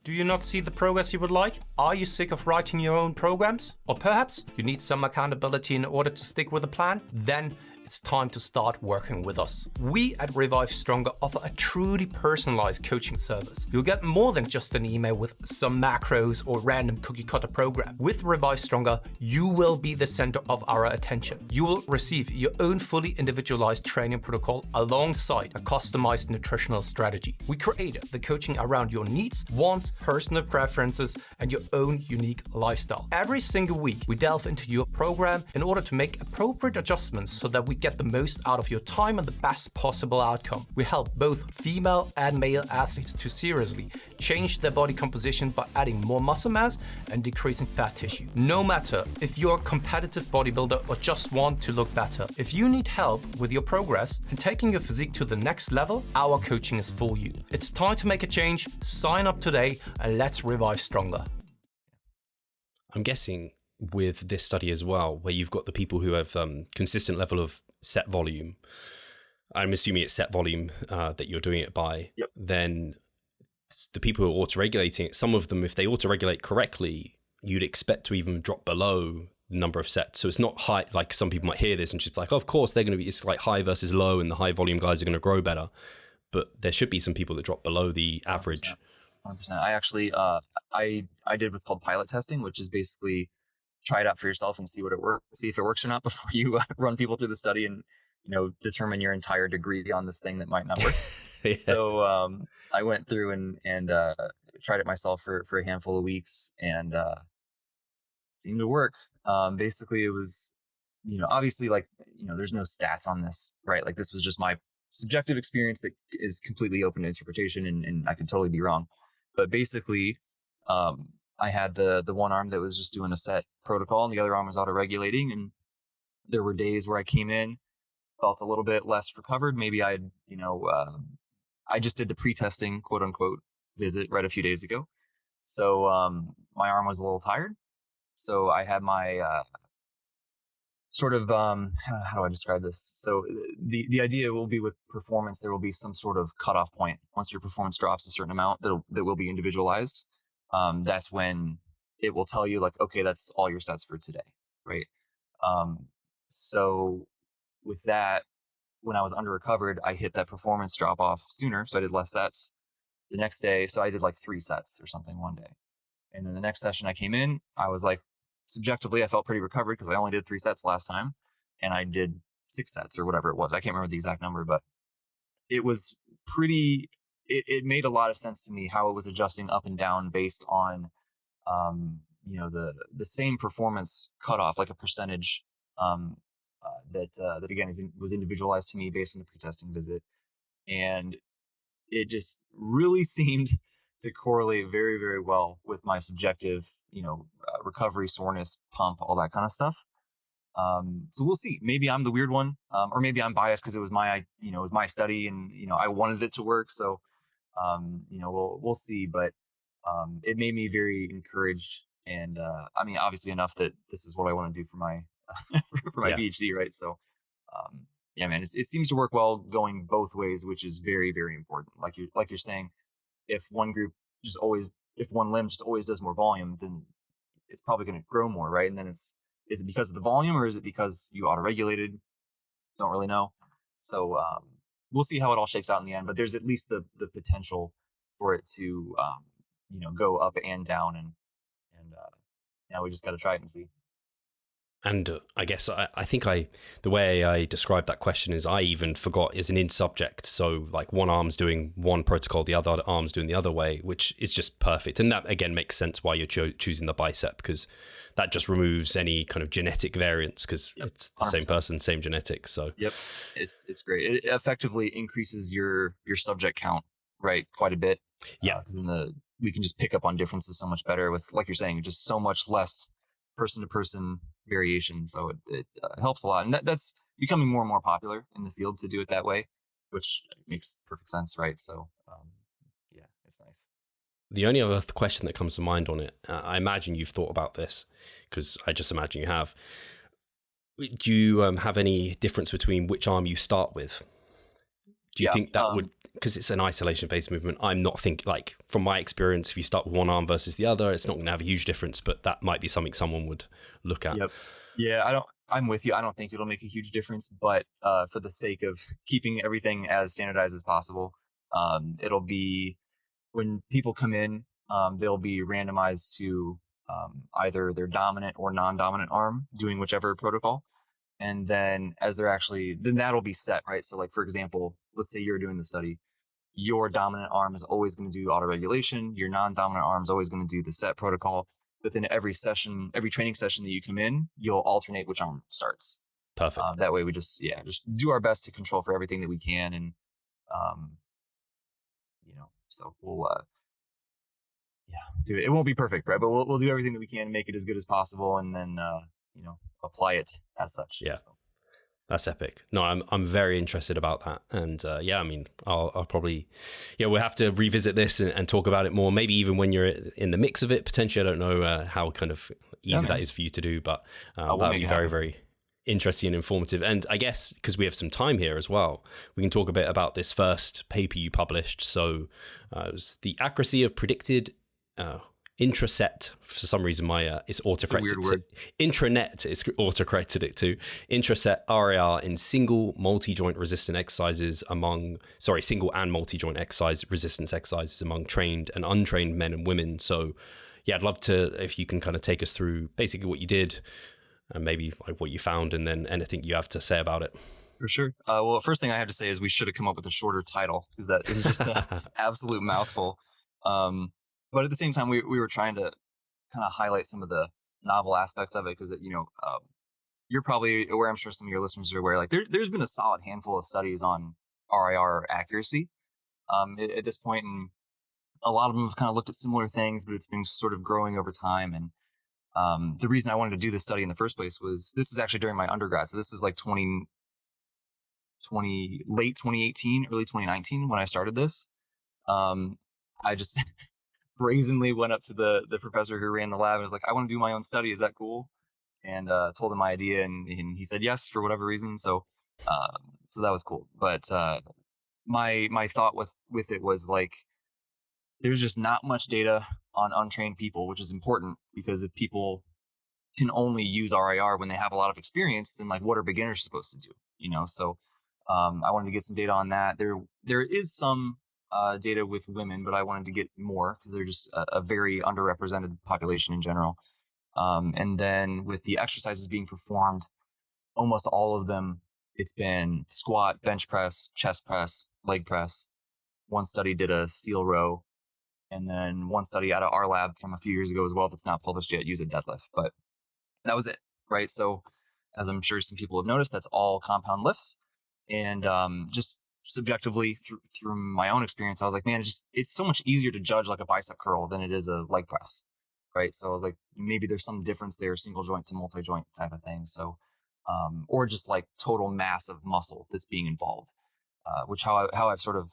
Do you not see the progress you would like? Are you sick of writing your own programs? Or perhaps you need some accountability in order to stick with a plan? Then it's time to start working with us. We at Revive Stronger offer a truly personalized coaching service. You'll get more than just an email with some macros or random cookie cutter program. With Revive Stronger, you will be the center of our attention. You will receive your own fully individualized training protocol alongside a customized nutritional strategy. We created the coaching around your needs, wants, personal preferences, and your own unique lifestyle. Every single week, we delve into your program in order to make appropriate adjustments so that we get the most out of your time and the best possible outcome. We help both female and male athletes to seriously change their body composition by adding more muscle mass and decreasing fat tissue. No matter if you're a competitive bodybuilder or just want to look better, if you need help with your progress and taking your physique to the next level, our coaching is for you. It's time to make a change. Sign up today and let's revive stronger. I'm guessing with this study as well, where you've got the people who have consistent level of set volume, I'm assuming it's set volume that you're doing it by, Yep. Then the people who are autoregulating it, some of them, if they autoregulate correctly, you'd expect to even drop below the number of sets. So it's not high, like some people might hear this and just like, oh, of course they're going to be, it's like high versus low and the high volume guys are going to grow better. But there should be some people that drop below the average. 100%. I actually, I did what's called pilot testing, which is basically try it out for yourself and see if it works or not before you run people through the study and, determine your entire degree on this thing that might not work. Yeah. So, I went through and tried it myself for a handful of weeks, and it seemed to work. Basically it was, obviously, like, there's no stats on this, right? Like, this was just my subjective experience that is completely open to interpretation, and I could totally be wrong. But basically, I had the one arm that was just doing a set protocol and the other arm was auto-regulating. And there were days where I came in felt a little bit less recovered. Maybe I just did the pre-testing, quote unquote, visit right a few days ago. So my arm was a little tired. So I had my how do I describe this? So the idea will be with performance, there will be some sort of cutoff point. Once your performance drops a certain amount, that will be individualized. That's when it will tell you like, okay, that's all your sets for today, right? So with that, when I was under recovered, I hit that performance drop off sooner. So I did less sets the next day. So I did like 3 sets or something one day. And then the next session I came in, I was like, subjectively, I felt pretty recovered because I only did 3 sets last time and I did 6 sets or whatever it was. I can't remember the exact number, but it was it made a lot of sense to me how it was adjusting up and down based on, the same performance cutoff, like a percentage, that again was individualized to me based on the pre-testing visit. And it just really seemed to correlate very, very well with my subjective, recovery, soreness, pump, all that kind of stuff. So we'll see. Maybe I'm the weird one, or maybe I'm biased because it was my study, and I wanted it to work. So, we'll see. But it made me very encouraged, and obviously enough that this is what I want to do for my for my PhD, right? So, yeah, man, it seems to work well going both ways, which is very, very important. Like you're saying, if one limb just always does more volume, then it's probably going to grow more, right? And then is it because of the volume or is it because you autoregulated? Don't really know. So we'll see how it all shakes out in the end, but there's at least the potential for it to, go up and down, and now we just got to try it and see. And I guess I think the way I described that question is I even forgot is an in subject. So like one arm's doing one protocol, the other arm's doing the other way, which is just perfect. And that again makes sense why you're choosing the bicep, because that just removes any kind of genetic variance, because it's the 100%. Same person, same genetics. So yep, it's great. It effectively increases your subject count, right, quite a bit. Yeah, because we can just pick up on differences so much better with, like you're saying, just so much less person to person variation. So it helps a lot, and that's becoming more and more popular in the field to do it that way, which makes perfect sense, right? So yeah, it's nice. The only other question that comes to mind on it, I imagine you've thought about this, because I just imagine you have. Do you have any difference between which arm you start with? Do you think that would, because it's an isolation-based movement, I'm not thinking, like, from my experience, if you start with one arm versus the other, it's not going to have a huge difference, but that might be something someone would look at. Yep. Yeah, I'm with you. I don't think it'll make a huge difference, but for the sake of keeping everything as standardized as possible, it'll be, when people come in, they'll be randomized to either their dominant or non-dominant arm doing whichever protocol. And then then that'll be set, right? So like, for example, let's say you're doing the study, your dominant arm is always going to do autoregulation. Your non-dominant arm is always going to do the set protocol. But then every training session that you come in, you'll alternate which arm starts. Perfect. That way we just do our best to control for everything that we can. And, so we'll, do it. It won't be perfect, right? But we'll do everything that we can to make it as good as possible. And then, apply it as such. Yeah. That's epic. No, I'm very interested about that. And I'll probably, we'll have to revisit this and talk about it more. Maybe even when you're in the mix of it, potentially. I don't know how kind of easy that is for you to do, but that would be very, very interesting and informative. And I guess because we have some time here as well, we can talk a bit about this first paper you published. So it was the accuracy of predicted intraset. For some reason it's autocorrected. Intranet is autocorrected it to intraset RAR in single and multi-joint exercise resistance exercises among trained and untrained men and women. So I'd love to, if you can kind of take us through basically what you did and maybe like what you found, and then anything you have to say about it. For sure. Well, first thing I have to say is we should have come up with a shorter title, because that is just an absolute mouthful. But at the same time, we were trying to kind of highlight some of the novel aspects of it, because, you're probably aware, I'm sure some of your listeners are aware, like there's been a solid handful of studies on RIR accuracy at this point, and a lot of them have kind of looked at similar things, but it's been sort of growing over time. And the reason I wanted to do this study in the first place was, this was actually during my undergrad. So this was like late 2018, early 2019 when I started this. I just brazenly went up to the professor who ran the lab and was like, I want to do my own study. Is that cool? And told him my idea, and he said yes for whatever reason. So that was cool. But my thought with it was like, there's just not much data on untrained people, which is important because if people can only use RIR when they have a lot of experience, then like what are beginners supposed to do? So I wanted to get some data on that. There is some data with women, but I wanted to get more because they're just a very underrepresented population in general. And then with the exercises being performed, almost all of them, it's been squat, bench press, chest press, leg press. One study did a seal row. And then one study out of our lab from a few years ago as well that's not published yet used a deadlift. But that was it, right? So as I'm sure some people have noticed, that's all compound lifts. And just subjectively through my own experience, I was like, man, it's so much easier to judge like a bicep curl than it is a leg press, right? So I was like, maybe there's some difference there, single joint to multi-joint type of thing. So, or just like total mass of muscle that's being involved, which how I've sort of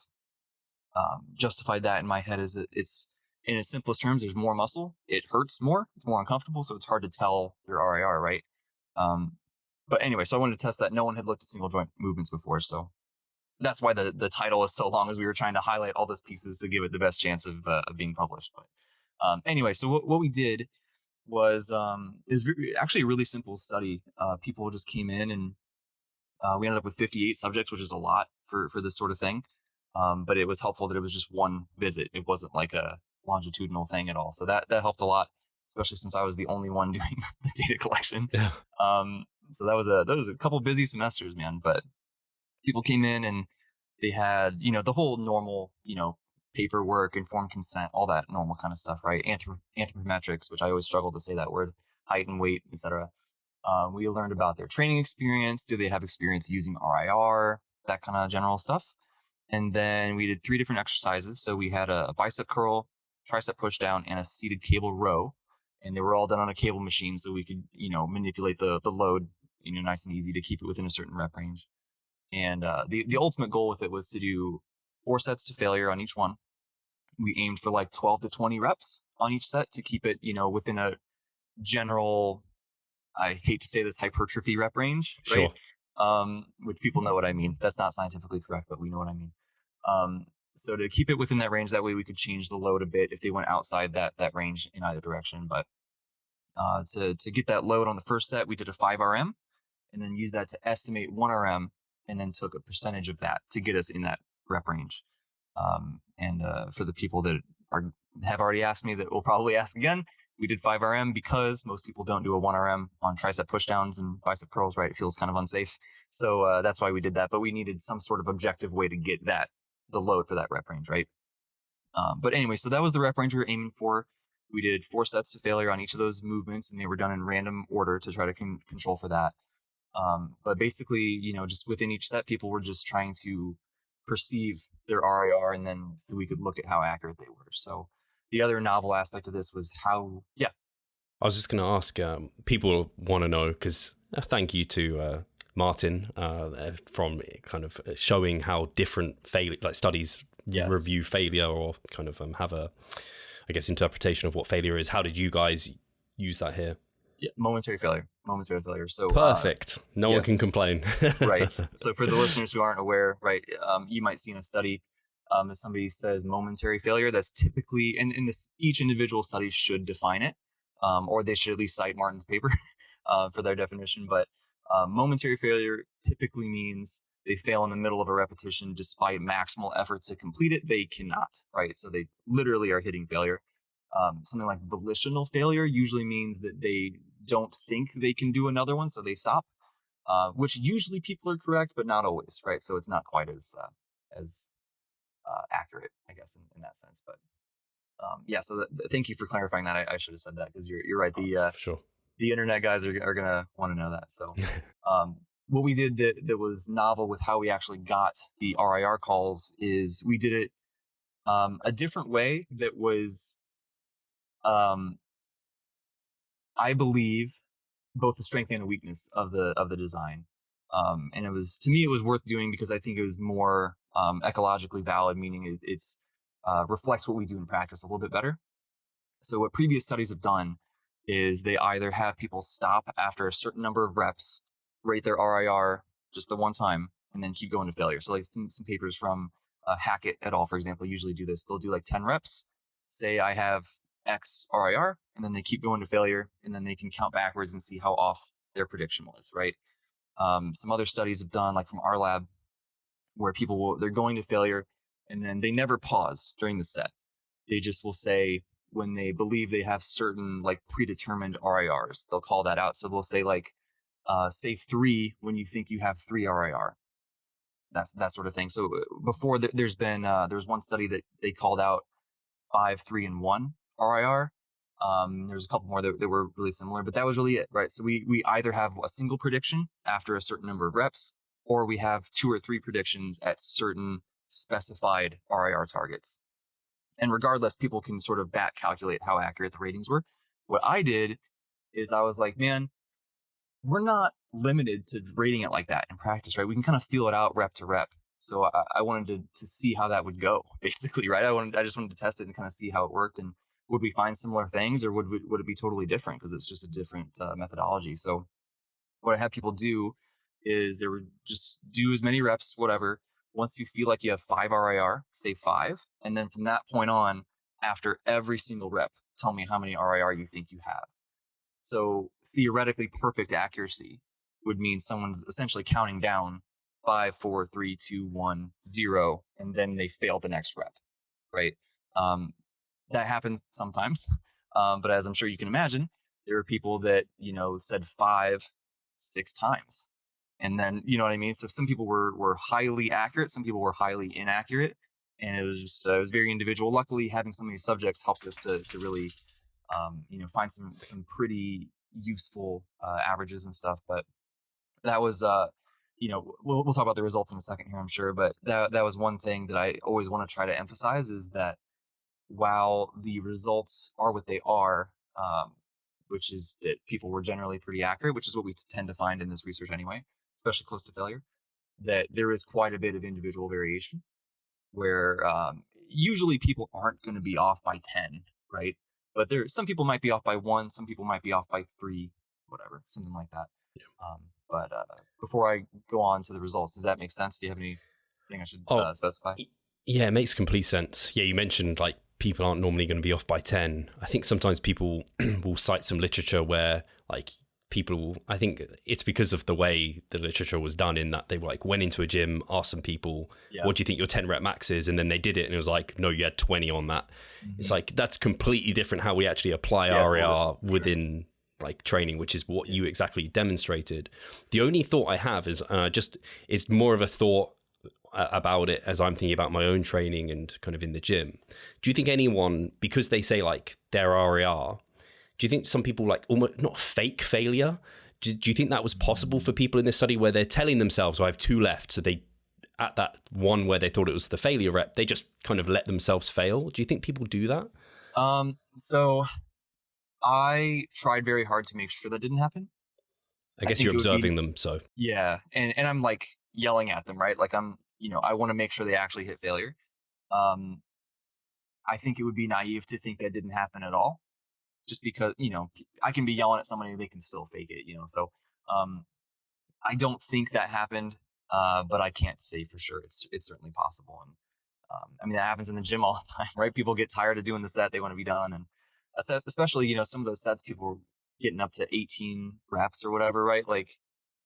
justified that in my head is that it's, in its simplest terms, there's more muscle, it hurts more, it's more uncomfortable, so it's hard to tell your RIR, right? But anyway, so I wanted to test that. No one had looked at single joint movements before, so that's why the title is so long, as we were trying to highlight all those pieces to give it the best chance of being published. But anyway, so what we did was actually a really simple study. People just came in and we ended up with 58 subjects, which is a lot for this sort of thing. But it was helpful that it was just one visit. It wasn't like a longitudinal thing at all. So that helped a lot, especially since I was the only one doing the data collection. Yeah. So that was a couple busy semesters, man. But people came in and they had, the whole normal, paperwork, informed consent, all that normal kind of stuff, right? Anthropometrics, which I always struggle to say that word, height and weight, etc. We learned about their training experience. Do they have experience using RIR? That kind of general stuff. And then we did 3 different exercises. So we had a bicep curl, tricep push down, and a seated cable row. And they were all done on a cable machine so we could, manipulate the load, nice and easy to keep it within a certain rep range. And the ultimate goal with it was to do 4 sets to failure on each one. We aimed for like 12 to 20 reps on each set to keep it, within a general, I hate to say this, hypertrophy rep range, right? Sure. Which people know what I mean. That's not scientifically correct, but we know what I mean. So to keep it within that range, that way we could change the load a bit if they went outside that range in either direction. But to get that load on the first set, we did a 5 RM and then used that to estimate 1 RM and then took a percentage of that to get us in that rep range. And for the people that have already asked me that will probably ask again, we did 5 RM because most people don't do a 1 RM on tricep pushdowns and bicep curls, right? It feels kind of unsafe. So that's why we did that. But we needed some sort of objective way to get the load for that rep range, right? But anyway, so that was the rep range we were aiming for. We did 4 sets to failure on each of those movements, and they were done in random order to try to control for that. But basically, just within each set, people were just trying to perceive their RIR, and then so we could look at how accurate they were. So the other novel aspect of this was how, yeah. I was just going to ask, people want to know, because thank you to Martin from kind of showing how different studies review failure or kind of have a, I guess, interpretation of what failure is. How did you guys use that here? Yeah, momentary failure. So perfect. No one can complain. Right. So for the listeners who aren't aware, right, you might see in a study if somebody says momentary failure, that's typically, and this, each individual study should define it, or they should at least cite Martin's paper for their definition. But momentary failure typically means they fail in the middle of a repetition despite maximal efforts to complete it. They cannot, right? So they literally are hitting failure. Something like volitional failure usually means that they don't think they can do another one, so they stop, which usually people are correct, but not always, right? So it's not quite as accurate, I guess, in that sense. But yeah, so thank you for clarifying that. I should have said that because you're right. Sure. The internet guys are going to want to know that. So what we did that was novel with how we actually got the RIR calls is we did it a different way that was, I believe, both the strength and the weakness of the design. And to me, it was worth doing because I think it was more ecologically valid, meaning it's reflects what we do in practice a little bit better. So what previous studies have done is they either have people stop after a certain number of reps, rate their RIR just the one time, and then keep going to failure. So like some papers from Hackett et al., for example, usually do this. They'll do like 10 reps, say I have X RIR, and then they keep going to failure, and then they can count backwards and see how off their prediction was, right? Some other studies have done, like from our lab, where they're going to failure, and then they never pause during the set. They just will say when they believe they have certain like predetermined RIRs, they'll call that out. So they'll say like, say 3 when you think you have 3 RIR. That sort of thing. So before there's one study that they called out 5, 3, and 1 RIR. There's a couple more that were really similar, but that was really it, right? So we either have a single prediction after a certain number of reps, or we have 2 or 3 predictions at certain specified RIR targets. And regardless, people can sort of back calculate how accurate the ratings were. What I did is I was like, man, we're not limited to rating it like that in practice, right? We can kind of feel it out rep to rep. So I wanted to see how that would go, basically, right? I just wanted to test it and kind of see how it worked. And would we find similar things, or would it be totally different because it's just a different methodology? So what I have people do is they would just do as many reps, whatever. Once you feel like you have 5 RIR, say 5. And then from that point on, after every single rep, tell me how many RIR you think you have. So theoretically, perfect accuracy would mean someone's essentially counting down 5, 4, 3, 2, 1, 0, and then they fail the next rep, right? That happens sometimes. But as I'm sure you can imagine, there are people that, said 5, 6 times. And then, you know what I mean? So some people were highly accurate. Some people were highly inaccurate. And it was very individual. Luckily, having so many subjects helped us to really, find some pretty useful averages and stuff. But that was, we'll talk about the results in a second here, I'm sure. But that was one thing that I always want to try to emphasize, is that while the results are what they are, which is that people were generally pretty accurate, which is what we tend to find in this research anyway, especially close to failure, that there is quite a bit of individual variation where usually people aren't going to be off by 10, right? But some people might be off by 1, some people might be off by 3, whatever, something like that. Yeah. But before I go on to the results, does that make sense? Do you have anything I should specify? Yeah, it makes complete sense. Yeah, you mentioned like people aren't normally going to be off by 10. I think sometimes people will cite some literature where like I think it's because of the way the literature was done, in that they like went into a gym, asked some people, what do you think your 10 rep max is? And then they did it and it was like, no, you had 20 on that. Mm-hmm. It's like, that's completely different how we actually apply RAR within like training, which is what you exactly demonstrated. The only thought I have is it's more of a thought about it as I'm thinking about my own training and kind of in the gym. Do you think anyone, because they say like their RAR, do you think some people like almost not fake failure? Do you think that was possible for people in this study where they're telling themselves, I have 2 left. So they, at that one where they thought it was the failure rep, they just kind of let themselves fail. Do you think people do that? So I tried very hard to make sure that didn't happen. I guess you're observing them. So yeah. And I'm like yelling at them, right? Like I want to make sure they actually hit failure. I think it would be naive to think that didn't happen at all. Just because, I can be yelling at somebody, they can still fake it, So I don't think that happened, but I can't say for sure. It's certainly possible. And that happens in the gym all the time, right? People get tired of doing the set. They want to be done. And especially, some of those sets, people were getting up to 18 reps or whatever, right? Like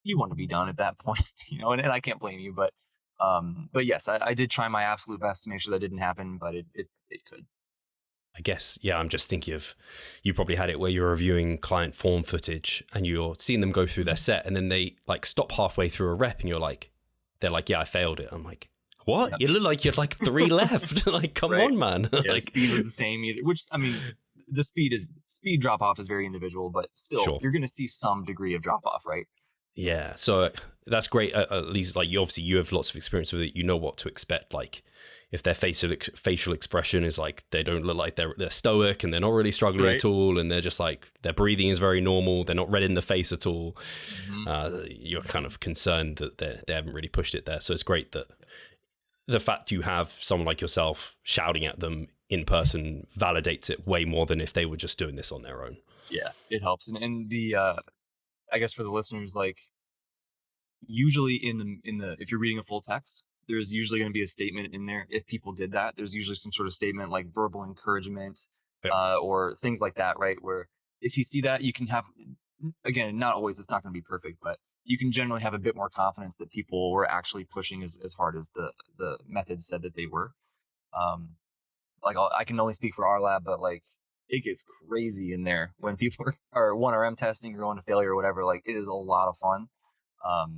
you want to be done at that point, and I can't blame you. But yes, I did try my absolute best to make sure that didn't happen, but it could. I guess, yeah, I'm just thinking of, you probably had it where you're reviewing client form footage and you're seeing them go through their set and then they like stop halfway through a rep and they're like, yeah, I failed it. I'm like, what? Yeah. You look like you had like 3 left. Like, come on, man. Yeah, like, speed was the same either, which, the speed drop off is very individual, but still You're going to see some degree of drop off, right? Yeah. So that's great. At least like you have lots of experience with it. You know what to expect. Like, if their facial expression is like, they don't look like they're stoic and they're not really struggling Right. at all, and they're just like, their breathing is very normal, they're not red in the face at all, you're kind of concerned that they haven't really pushed it there. So it's great that the fact you have someone like yourself shouting at them in person validates it way more than if they were just doing this on their own. Yeah, it helps. And the I guess for the listeners, like, usually in the if you're reading a full text, there's usually going to be a statement in there. If people did that, there's usually some sort of statement like verbal encouragement, or things like that, right? Where if you see that, you can have, again, not always, it's not going to be perfect, but you can generally have a bit more confidence that people were actually pushing as hard as the method said that they were. Like, I can only speak for our lab, but like, it gets crazy in there when people are 1RM testing or going to failure or whatever. Like, it is a lot of fun.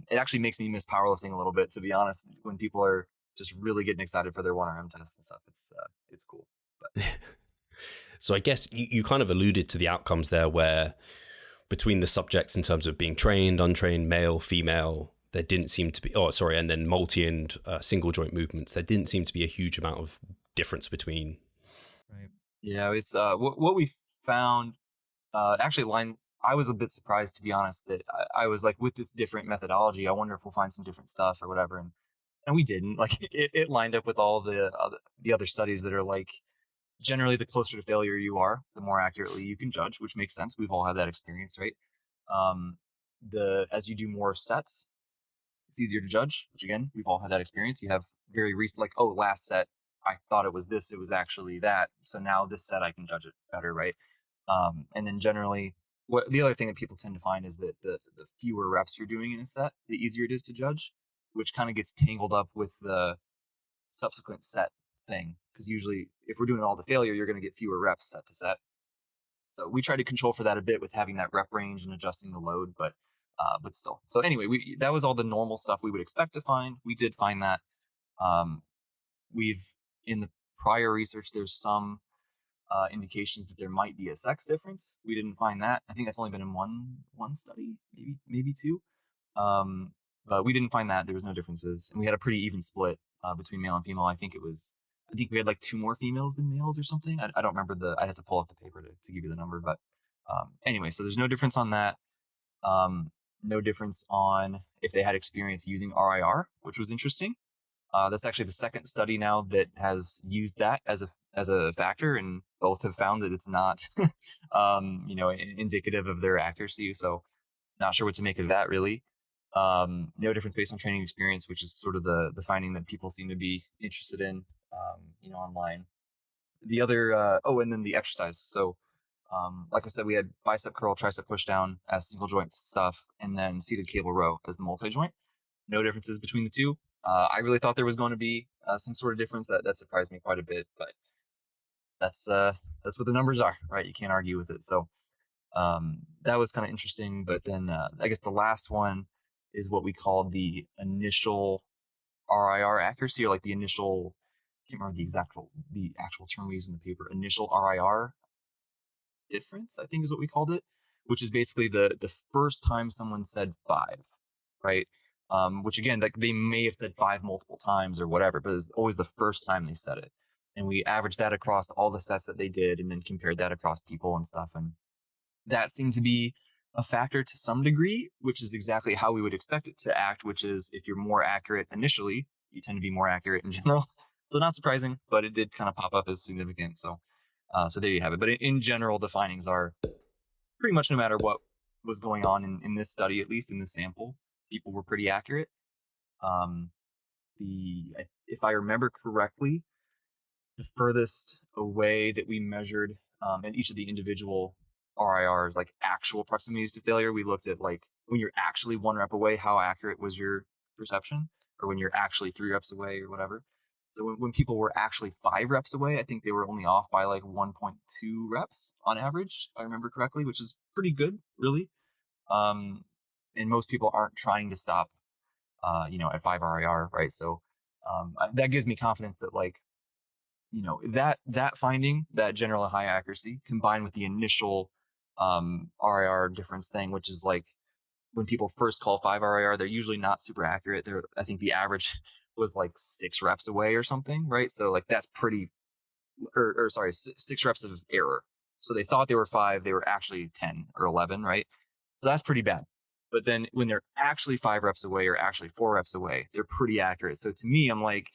It actually makes me miss powerlifting a little bit, to be honest, when people are just really getting excited for their 1RM tests and stuff. It's cool. But. So I guess you kind of alluded to the outcomes there, where between the subjects in terms of being trained, untrained, male, female, there didn't seem to be, and then multi and single joint movements, there didn't seem to be a huge amount of difference between. Right. Yeah, it's what we found actually I was a bit surprised, to be honest, that I was like, with this different methodology, I wonder if we'll find some different stuff or whatever. And we didn't. Like, it lined up with all the other studies that are like, generally the closer to failure you are, the more accurately you can judge, which makes sense. We've all had that experience, right? As you do more sets, it's easier to judge, which again, we've all had that experience. You have very recent, like, oh, last set, I thought it was this, it was actually that. So now this set, I can judge it better, right? And then generally, the other thing that people tend to find is that the fewer reps you're doing in a set, the easier it is to judge, which kind of gets tangled up with the subsequent set thing. Because usually, if we're doing all the failure, you're going to get fewer reps set to set. So we try to control for that a bit with having that rep range and adjusting the load, but still. So anyway, that was all the normal stuff we would expect to find. We did find that. In the prior research, there's some indications that there might be a sex difference. We didn't find that. I think that's only been in one study, maybe two. But we didn't find that. There was no differences, and we had a pretty even split between male and female. I think we had like 2 more females than males or something. I don't remember I'd have to pull up the paper to give you the number, but anyway, so there's no difference on that. No difference on if they had experience using RIR, which was interesting. That's actually the second study now that has used that as a factor, and both have found that it's not, indicative of their accuracy. So, not sure what to make of that, really. No difference based on training experience, which is sort of the finding that people seem to be interested in, online. The other, and then the exercise. So, like I said, we had bicep curl, tricep push down as single joint stuff, and then seated cable row as the multi-joint. No differences between the two. I really thought there was going to be some sort of difference. That surprised me quite a bit, but that's what the numbers are, right? You can't argue with it. So that was kind of interesting. But then I guess the last one is what we called the initial RIR accuracy, or like the initial, I can't remember the actual term we used in the paper, initial RIR difference, I think is what we called it, which is basically the first time someone said 5, right? Which again, like, they may have said 5 multiple times or whatever, but it's always the first time they said it. And we averaged that across all the sets that they did, and then compared that across people and stuff. And that seemed to be a factor to some degree, which is exactly how we would expect it to act, which is if you're more accurate initially, you tend to be more accurate in general. So not surprising, but it did kind of pop up as significant. So there you have it. But in general, the findings are pretty much no matter what was going on in this study, at least in this sample, people were pretty accurate. If I remember correctly, the furthest away that we measured in each of the individual RIRs, like actual proximities to failure, we looked at like when you're actually 1 rep away, how accurate was your perception, or when you're actually 3 reps away or whatever. So when people were actually 5 reps away, I think they were only off by like 1.2 reps on average, if I remember correctly, which is pretty good, really. And most people aren't trying to stop, at 5 RIR, right? So that gives me confidence that, like, that finding, that general high accuracy, combined with the initial RIR difference thing, which is like when people first call 5 RIR, they're usually not super accurate. I think the average was like 6 reps away or something, right? So like that's pretty, or sorry, 6 reps of error. So they thought they were 5, they were actually 10 or 11, right? So that's pretty bad. But then when they're actually 5 reps away or actually 4 reps away, they're pretty accurate. So to me, I'm like,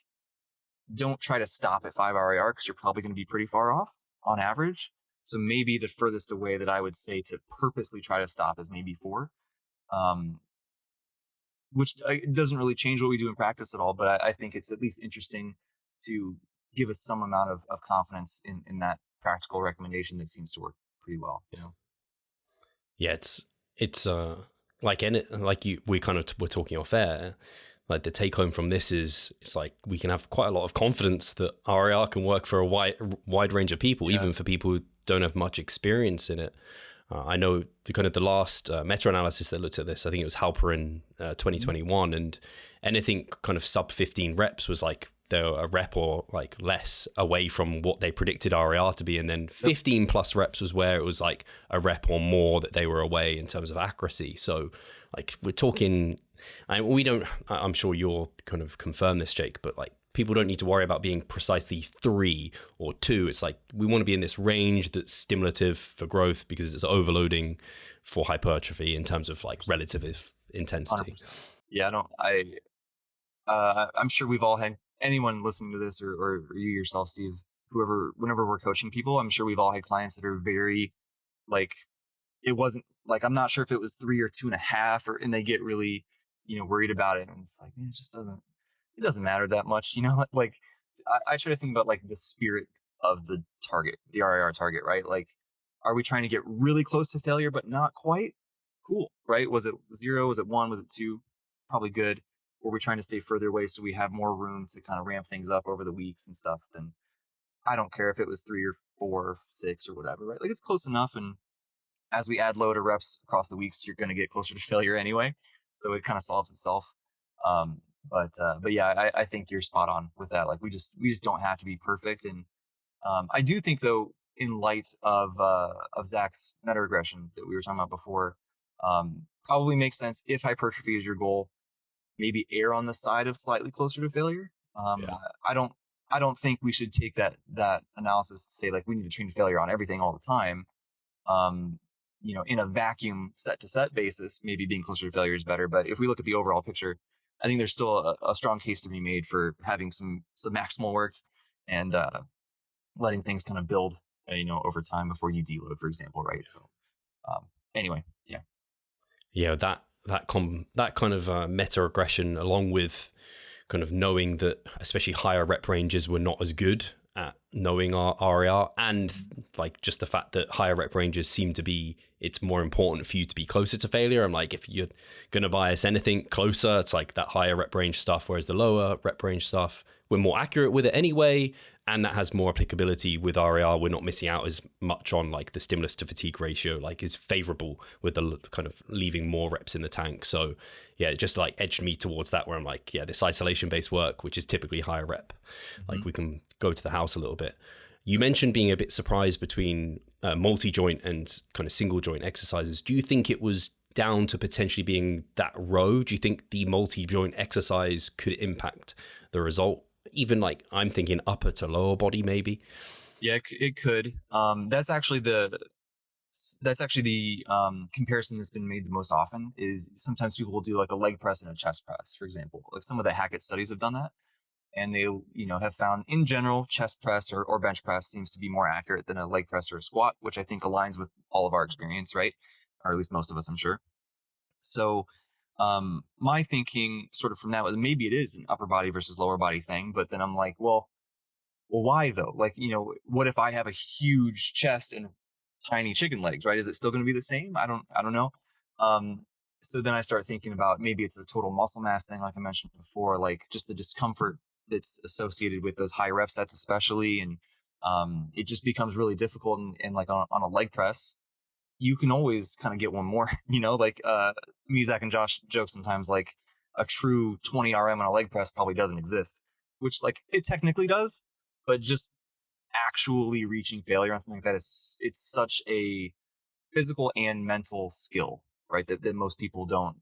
don't try to stop at 5 RIR because you're probably going to be pretty far off on average. So maybe the furthest away that I would say to purposely try to stop is maybe 4, which doesn't really change what we do in practice at all. But I think it's at least interesting to give us some amount of confidence in that practical recommendation that seems to work pretty well. Yeah, it's we kind of were talking off air. Like the take home from this is it's like we can have quite a lot of confidence that RIR can work for a wide range of people, even for people who don't have much experience in it. I know the last meta-analysis that looked at this, I think it was Halper in 2021, and anything kind of sub 15 reps was like they're a rep or like less away from what they predicted RIR to be, and then 15 plus reps was where it was like a rep or more that they were away in terms of accuracy. So like we're talking, I'm sure you'll kind of confirm this, Jake, but like people don't need to worry about being precisely 3 or 2. It's like we want to be in this range that's stimulative for growth because it's overloading for hypertrophy in terms of like relative intensity. 100%. Yeah, I'm sure we've all had, anyone listening to this or you yourself, Steve, whenever we're coaching people, I'm sure we've all had clients that are very like, it wasn't like, I'm not sure if it was 3 or 2.5 and they get really, worried about it. And it's like, man, it doesn't matter that much, like I try to think about like the spirit of the target, the RIR target, right? Like, are we trying to get really close to failure, but not quite? Cool, right? Was it 0? Was it 1? Was it 2? Probably good. Or we're trying to stay further away so we have more room to kind of ramp things up over the weeks and stuff. Then I don't care if it was 3 or 4 or 6 or whatever, right? Like it's close enough. And as we add load or reps across the weeks, you're going to get closer to failure anyway. So it kind of solves itself. But yeah, I think you're spot on with that. Like we just don't have to be perfect. And I do think though, in light of Zach's meta regression that we were talking about before, probably makes sense if hypertrophy is your goal. Maybe err on the side of slightly closer to failure. I don't think we should take that analysis to say like we need to train to failure on everything all the time. In a vacuum set to set basis, maybe being closer to failure is better. But if we look at the overall picture, I think there's still a strong case to be made for having some maximal work and letting things kind of build, over time before you deload, for example, right? So anyway, yeah, that kind of meta regression, along with kind of knowing that especially higher rep ranges were not as good at knowing our RIR, and like just the fact that higher rep ranges seem to be, it's more important for you to be closer to failure. I'm like, if you're going to bias anything closer, it's like that higher rep range stuff, whereas the lower rep range stuff, we're more accurate with it anyway, and that has more applicability with RIR. We're not missing out as much on like the stimulus to fatigue ratio, like is favorable with the kind of leaving more reps in the tank. So yeah, it just like edged me towards that where I'm like, yeah, this isolation based work, which is typically higher rep, like we can go to the house a little bit. You mentioned being a bit surprised between multi-joint and kind of single joint exercises. Do you think it was down to potentially being that row? Do you think the multi-joint exercise could impact the result? Even like I'm thinking upper to lower body, maybe. Yeah, it could. That's actually the comparison that's been made the most often. Is sometimes people will do like a leg press and a chest press, for example. Like some of the Hackett studies have done that, and they have found in general chest press or bench press seems to be more accurate than a leg press or a squat, which I think aligns with all of our experience, right? Or at least most of us, I'm sure. So my thinking sort of from that was maybe it is an upper body versus lower body thing, but then I'm like, well, why though? Like, what if I have a huge chest and tiny chicken legs, right? Is it still going to be the same? I don't know. So then I start thinking about maybe it's a total muscle mass thing, like I mentioned before, like just the discomfort that's associated with those high rep sets, especially. And it just becomes really difficult. And like on a leg press, you can always kind of get one more, like me, Zach, and Josh joke sometimes like a true 20 RM on a leg press probably doesn't exist, which like it technically does, but just actually reaching failure on something like that it's such a physical and mental skill, right? That most people don't,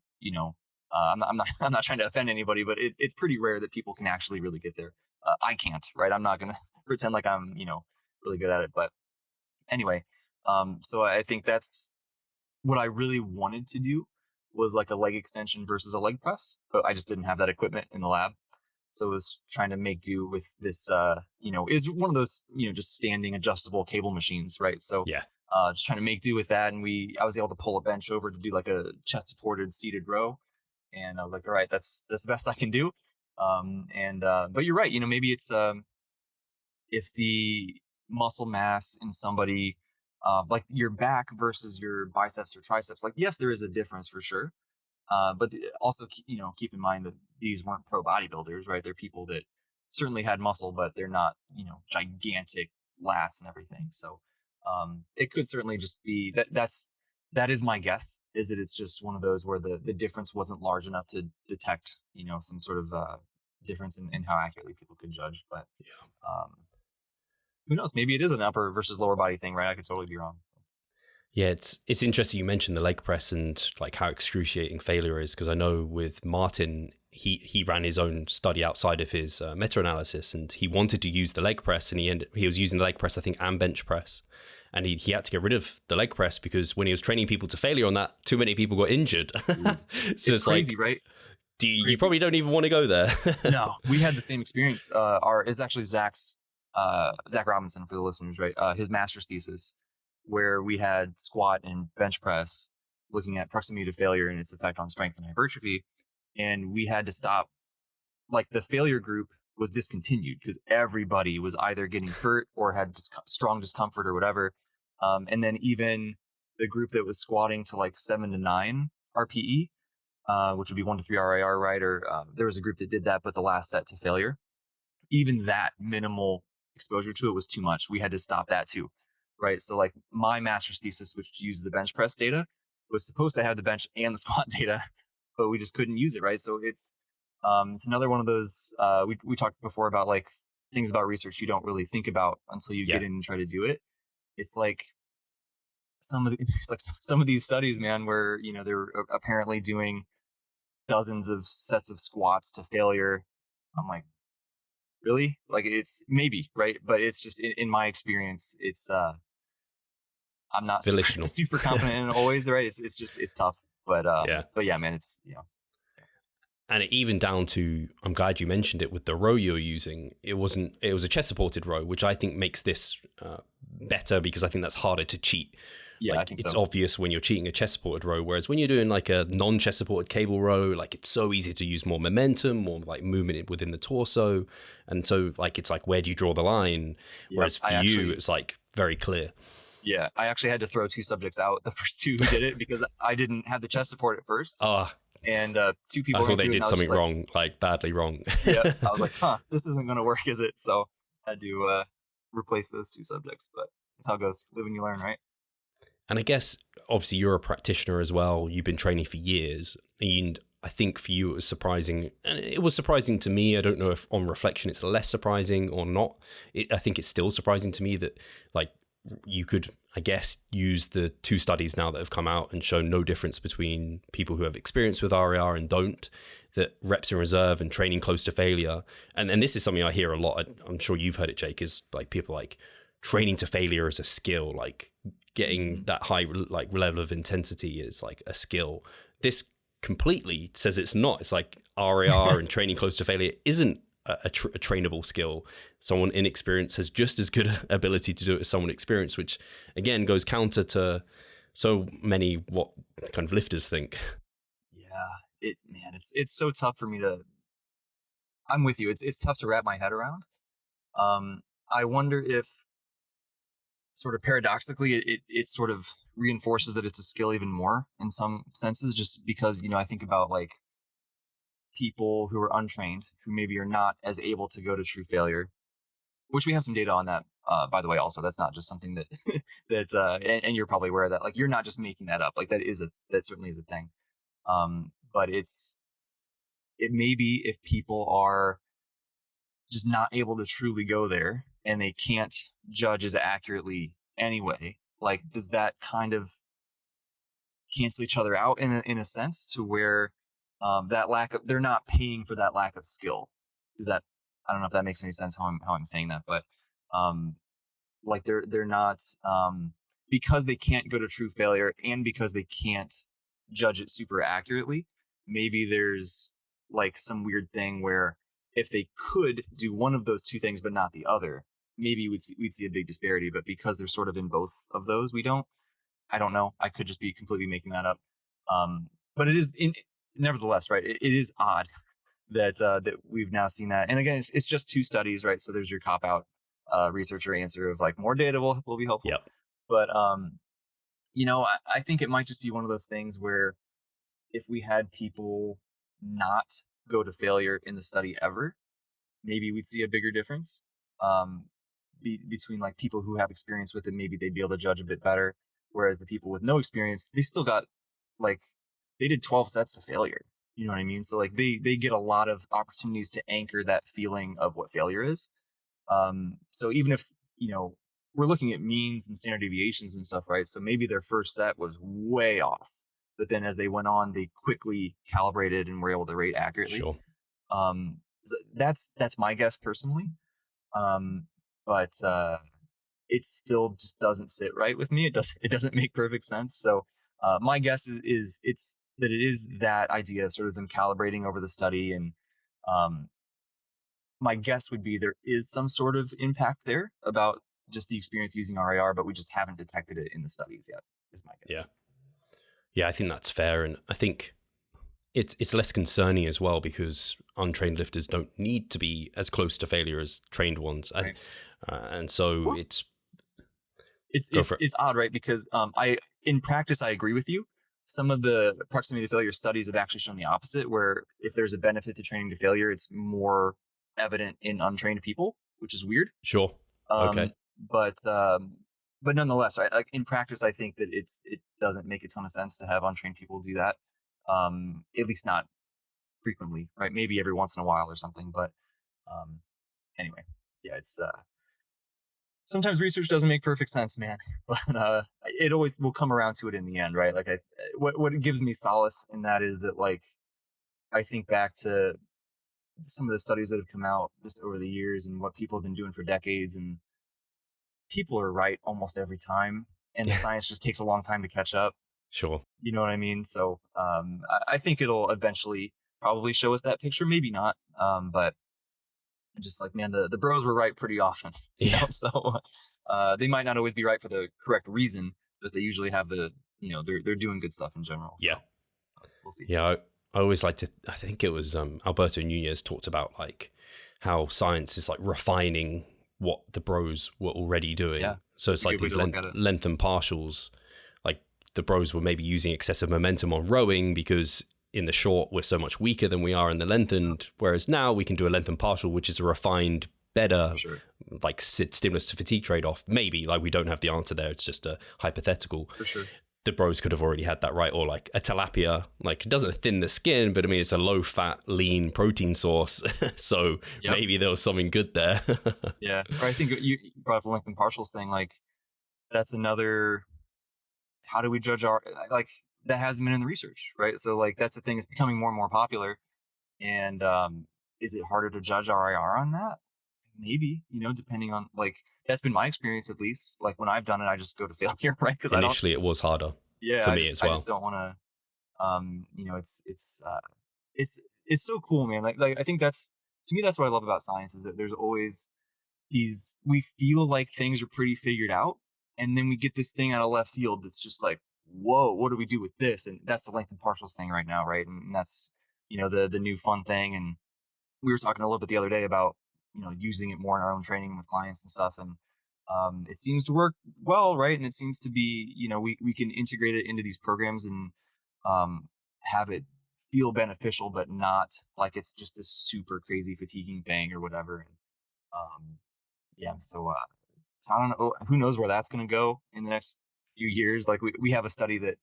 I'm not trying to offend anybody, but it's pretty rare that people can actually really get there. I can't, right? I'm not going to pretend like I'm, really good at it. But anyway, so I think that's what I really wanted to do, was like a leg extension versus a leg press, but I just didn't have that equipment in the lab. So I was trying to make do with this, is one of those, just standing adjustable cable machines, right? So Yeah. just trying to make do with that. And I was able to pull a bench over to do like a chest supported seated row. And I was like, all right, that's the best I can do. But you're right. Maybe it's, if the muscle mass in somebody, like your back versus your biceps or triceps, like, yes, there is a difference for sure. But also, keep in mind that these weren't pro bodybuilders, right? They're people that certainly had muscle, but they're not, gigantic lats and everything. So it could certainly just be that is my guess, is that it's just one of those where the difference wasn't large enough to detect, some sort of difference in how accurately people could judge. But who knows? Maybe it is an upper versus lower body thing, right? I could totally be wrong. Yeah, it's interesting you mentioned the leg press and like how excruciating failure is, because I know with Martin, he ran his own study outside of his meta-analysis, and he wanted to use the leg press, and he was using the leg press, I think, and bench press, and he had to get rid of the leg press because when he was training people to failure on that, too many people got injured. So it's crazy, right? You probably don't even want to go there. No, we had the same experience. Is actually Zach Robinson, for the listeners, right? His master's thesis, where we had squat and bench press looking at proximity to failure and its effect on strength and hypertrophy. And we had to stop, like the failure group was discontinued because everybody was either getting hurt or had strong discomfort or whatever. And then even the group that was squatting to like 7 to 9 RPE, which would be 1 to 3 RIR, right? Or there was a group that did that, but the last set to failure, even that minimal exposure to it was too much. We had to stop that too. Right. So like my master's thesis, which used the bench press data, was supposed to have the bench and the squat data, but we just couldn't use it. Right. So it's another one of those, we talked before about like things about research you don't really think about until you get in and try to do it. It's like some of these studies, man, where, they're apparently doing dozens of sets of squats to failure. I'm like, really? Like, it's maybe, right? But it's just in my experience, it's I'm not super confident in it always, right? It's tough. But yeah, man, it's And even down to, I'm glad you mentioned it with the row you're using. It was a chest supported row, which I think makes this better because I think that's harder to cheat. Yeah, like, I think it's so. obvious when you're cheating a chest supported row, whereas when you're doing like a non-chest supported cable row, like it's so easy to use more momentum, more like movement within the torso. And so like, it's like, where do you draw the line? Whereas for you, it's like very clear. Yeah, I actually had to throw 2 subjects out, the first 2 who did it, because I didn't have the chest support at first. And 2 people I thought they did something wrong, like badly wrong. Yeah, I was like, this isn't going to work, is it? So I had to replace those 2 subjects, but that's how it goes. Live and you learn, right? And I guess, obviously, you're a practitioner as well. You've been training for years. And I think for you, it was surprising. And it was surprising to me. I don't know if on reflection, it's less surprising or not. I think it's still surprising to me that, like, you could, I guess, use the 2 studies now that have come out and shown no difference between people who have experience with RAR and don't, that reps in reserve and training close to failure. And this is something I hear a lot. I'm sure you've heard it, Jake, is like people like training to failure is a skill, like getting that high like level of intensity is like a skill. This completely says it's not. It's like RAR and training close to failure isn't a trainable skill. Someone inexperienced has just as good ability to do it as someone experienced, which again goes counter to so many what kind of lifters think. Yeah, it's so tough for me to. I'm with you. It's tough to wrap my head around. I wonder if, sort of paradoxically, it sort of reinforces that it's a skill even more in some senses, just because, I think about like people who are untrained, who maybe are not as able to go to true failure, which we have some data on that, by the way. Also, that's not just something that and you're probably aware of that, like, you're not just making that up, like that certainly is a thing. But it may be if people are just not able to truly go there and they can't judge as accurately anyway, like, does that kind of cancel each other out in a sense, to where they're not paying for that lack of skill. I don't know if that makes any sense how I'm saying that, but like they're not, because they can't go to true failure and because they can't judge it super accurately. Maybe there's like some weird thing where if they could do one of those two things but not the other, maybe we'd see a big disparity. But because they're sort of in both of those, I don't know. I could just be completely making that up. But it is nevertheless, right. It is odd that we've now seen that. And again, it's just two studies, right? So there's your cop out researcher answer of like more data will be helpful. Yep. But I think it might just be one of those things where if we had people not go to failure in the study ever, maybe we'd see a bigger difference between like people who have experience with it. Maybe they'd be able to judge a bit better. Whereas the people with no experience, they still got like, they did 12 sets to failure. You know what I mean? So like they get a lot of opportunities to anchor that feeling of what failure is. So even if, we're looking at means and standard deviations and stuff, right? So maybe their first set was way off, but then as they went on, they quickly calibrated and were able to rate accurately. Sure. So that's my guess personally. But it still just doesn't sit right with me. It doesn't make perfect sense. So my guess is it is that idea of sort of them calibrating over the study. And my guess would be there is some sort of impact there about just the experience using RIR, but we just haven't detected it in the studies yet, is my guess. Yeah, I think that's fair. And I think it's less concerning as well because untrained lifters don't need to be as close to failure as trained ones. Right. And so it's odd, right? Because in practice, I agree with you. Some of the proximity to failure studies have actually shown the opposite, where if there's a benefit to training to failure, it's more evident in untrained people, which is weird. Sure. Okay. But nonetheless, right? Like in practice, I think that it doesn't make a ton of sense to have untrained people do that. At least not frequently, right? Maybe every once in a while or something. But anyway, yeah, it's sometimes research doesn't make perfect sense, man. But it always will come around to it in the end, right? Like what gives me solace in that is that like I think back to some of the studies that have come out just over the years and what people have been doing for decades, and people are right almost every time, and the science just takes a long time to catch up. Sure. You know what I mean? So I think it'll eventually probably show us that picture, maybe not. But just like, man, the bros were right pretty often. You know? So they might not always be right for the correct reason, but they usually have they're doing good stuff in general. So we'll see. Yeah. I always like to, I think it was Alberto Nunez talked about like how science is like refining what the bros were already doing. Yeah, so it's like these length and partials, like the bros were maybe using excessive momentum on rowing because in the short we're so much weaker than we are in the lengthened, whereas now we can do a length and partial, which is a refined, better, like stimulus to fatigue trade-off. Maybe, like we don't have the answer there, it's just a hypothetical. For sure. The bros could have already had that right, or like a tilapia, like it doesn't thin the skin, but I mean it's a low fat, lean protein source, so maybe there was something good there. Yeah, or I think you brought up the length and partials thing. Like that's another. How do we judge our like that hasn't been in the research, right? So like that's the thing. It's becoming more and more popular, and is it harder to judge RIR on that? Maybe, depending on like, that's been my experience, at least. Like when I've done it, I just go to failure, right? Because initially it was harder for me as well. I just don't want to, it's so cool, man. Like I think to me, that's what I love about science is that there's always we feel like things are pretty figured out. And then we get this thing out of left field. That's just like, whoa, what do we do with this? And that's the length and partials thing right now. Right. And that's, the new fun thing. And we were talking a little bit the other day about, using it more in our own training with clients and stuff. And it seems to work well, right? And it seems to be, we can integrate it into these programs and have it feel beneficial, but not like it's just this super crazy fatiguing thing or whatever. And so I don't know, who knows where that's going to go in the next few years. Like we have a study that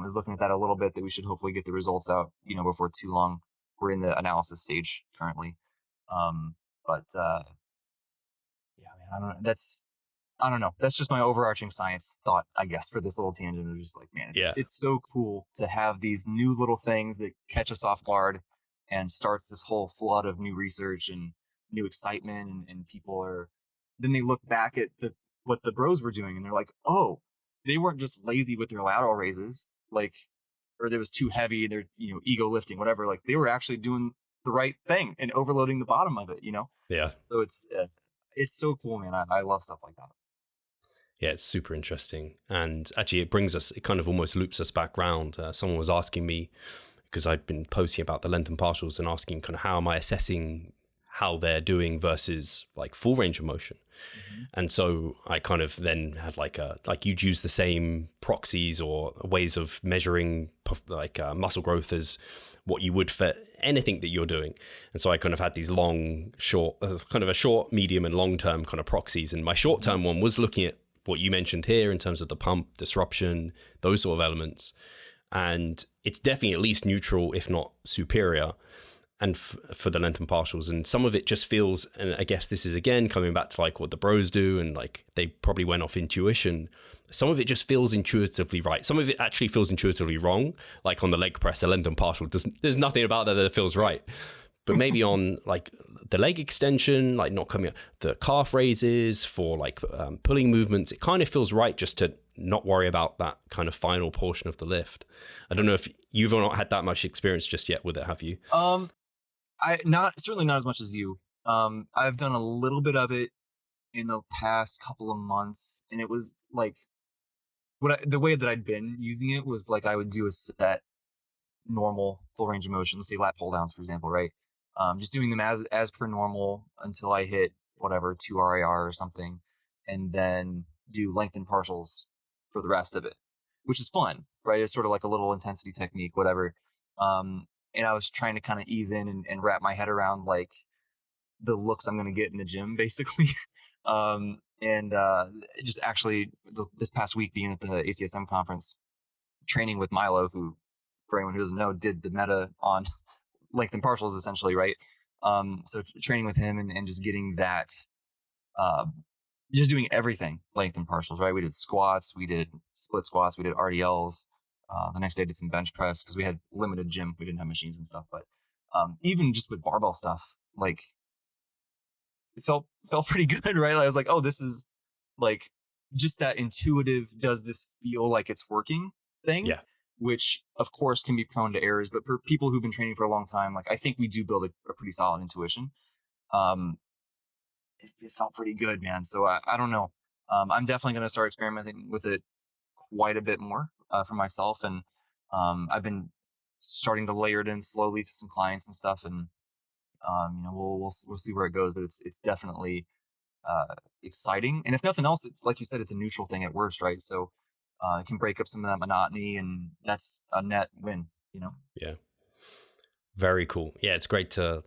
is looking at that a little bit that we should hopefully get the results out, before too long. We're in the analysis stage currently. But man, I don't know. I don't know. That's just my overarching science thought, I guess, for this little tangent. Of just like, man, it's so cool to have these new little things that catch us off guard and starts this whole flood of new research and new excitement. And people are, then they look back at what the bros were doing and they're like, oh, they weren't just lazy with their lateral raises, like, or they was too heavy, they're, ego lifting, whatever. Like they were actually doing the right thing and overloading the bottom of it, Yeah. So it's so cool, man. I love stuff like that. Yeah, it's super interesting. And actually it kind of almost loops us back round. Someone was asking me, because I'd been posting about the length and partials and asking kind of how am I assessing how they're doing versus like full range of motion. Mm-hmm. And so I kind of then had like you'd use the same proxies or ways of measuring muscle growth as what you would for anything that you're doing. And so I kind of had these long, short, kind of a short, medium and long term kind of proxies. And my short term one was looking at what you mentioned here in terms of the pump, disruption, those sort of elements. And it's definitely at least neutral, if not superior. And for the length and partials, and some of it just feels, and I guess this is again coming back to like what the bros do, and like they probably went off intuition. Some of it just feels intuitively right. Some of it actually feels intuitively wrong. Like on the leg press, the length and partial, there's nothing about that feels right. But maybe on like the leg extension, like not coming up, the calf raises for like pulling movements, it kind of feels right just to not worry about that kind of final portion of the lift. I don't know if you've not had that much experience just yet with it, have you? Certainly not as much as you. I've done a little bit of it in the past couple of months, and it was like the way that I'd been using it was like I would do a set normal full range of motion, let's say lat pull downs, for example, right? Just doing them as per normal until I hit whatever 2 RIR or something, and then do length and partials for the rest of it, which is fun, right? It's sort of like a little intensity technique, whatever. And I was trying to kind of ease in and wrap my head around like the looks I'm going to get in the gym, basically. Just actually this past week being at the ACSM conference, training with Milo, who, for anyone who doesn't know, did the meta on length and partials essentially, right? So training with him and just getting that, just doing everything length and partials, right? We did squats, we did split squats, we did RDLs. The next day I did some bench press because we had limited gym. We didn't have machines and stuff, but even just with barbell stuff, like it felt pretty good, right? I was like, oh, this is like just that intuitive, does this feel like it's working thing? Yeah. Which of course can be prone to errors, but for people who've been training for a long time, like I think we do build a pretty solid intuition. It felt pretty good, man. So I don't know. I'm definitely going to start experimenting with it quite a bit more for myself. And I've been starting to layer it in slowly to some clients and stuff. And, we'll see where it goes, but it's definitely exciting. And if nothing else, it's like you said, it's a neutral thing at worst, right? So it can break up some of that monotony, and that's a net win, Yeah. Very cool. Yeah, it's great to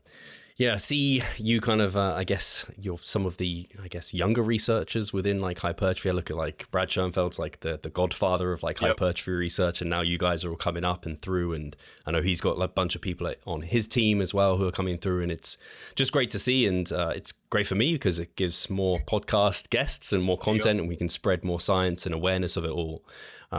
see you kind of, I guess you're some of the, younger researchers within like hypertrophy. I look at like Brad Schoenfeld's like the godfather of like hypertrophy research, and now you guys are all coming up and through, and I know he's got like a bunch of people on his team as well who are coming through, and it's just great to see. And it's great for me because it gives more podcast guests and more content, and we can spread more science and awareness of it all.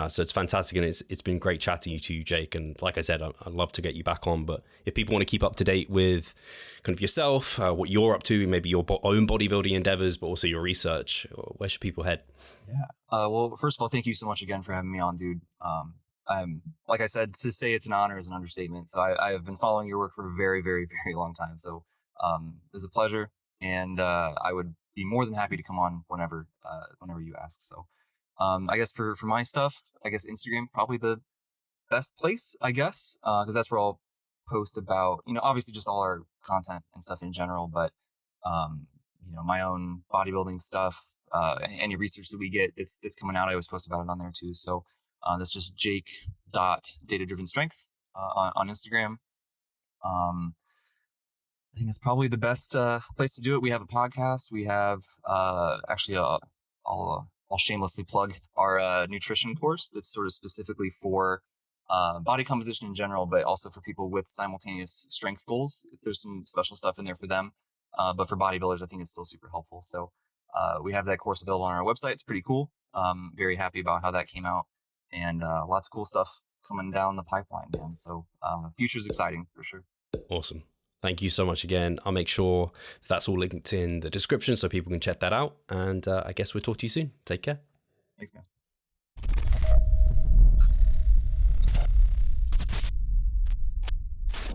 So it's fantastic, and it's been great chatting to you, Jake. And like I said, I'd love to get you back on. But if people want to keep up to date with kind of yourself, what you're up to, maybe your own bodybuilding endeavors, but also your research, where should people head? Yeah. Well, first of all, thank you so much again for having me on, dude. I'm, like I said, to say it's an honor is an understatement. So I have been following your work for a very, very, very long time. So it was a pleasure, and I would be more than happy to come on whenever you ask. So. I guess for my stuff, I guess Instagram probably the best place, I guess, because that's where I'll post about, obviously just all our content and stuff in general, but, my own bodybuilding stuff, any research that we get that's coming out, I always post about it on there too. So that's just jake.datadrivenstrength on Instagram. I think it's probably the best place to do it. We have a podcast. We have actually I'll shamelessly plug our nutrition course that's sort of specifically for body composition in general, but also for people with simultaneous strength goals. There's some special stuff in there for them, but for bodybuilders, I think it's still super helpful. So We have that course available on our website. It's pretty cool. Very happy about how that came out, and lots of cool stuff coming down the pipeline, man. So future's exciting for sure. Awesome. Thank you so much again. I'll make sure that's all linked in the description so people can check that out. And I guess we'll talk to you soon. Take care. Thanks, man.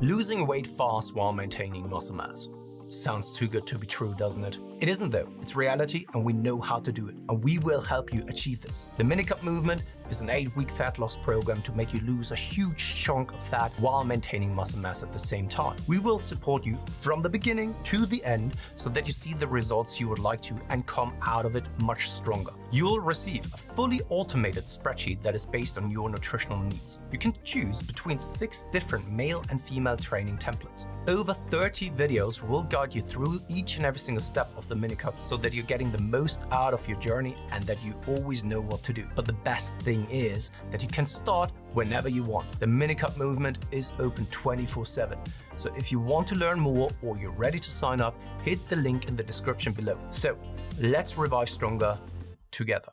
Losing weight fast while maintaining muscle mass. Sounds too good to be true, doesn't it? It isn't though. It's reality and we know how to do it. And we will help you achieve this. The Minicut Movement is an 8-week fat loss program to make you lose a huge chunk of fat while maintaining muscle mass at the same time. We will support you from the beginning to the end so that you see the results you would like to and come out of it much stronger. You'll receive a fully automated spreadsheet that is based on your nutritional needs. You can choose between 6 different male and female training templates. Over 30 videos will guide you through each and every single step of the Minicut so that you're getting the most out of your journey and that you always know what to do. But the best thing is that you can start whenever you want. The Minicut Movement is open 24/7. So if you want to learn more or you're ready to sign up, hit the link in the description below. So let's revive stronger together.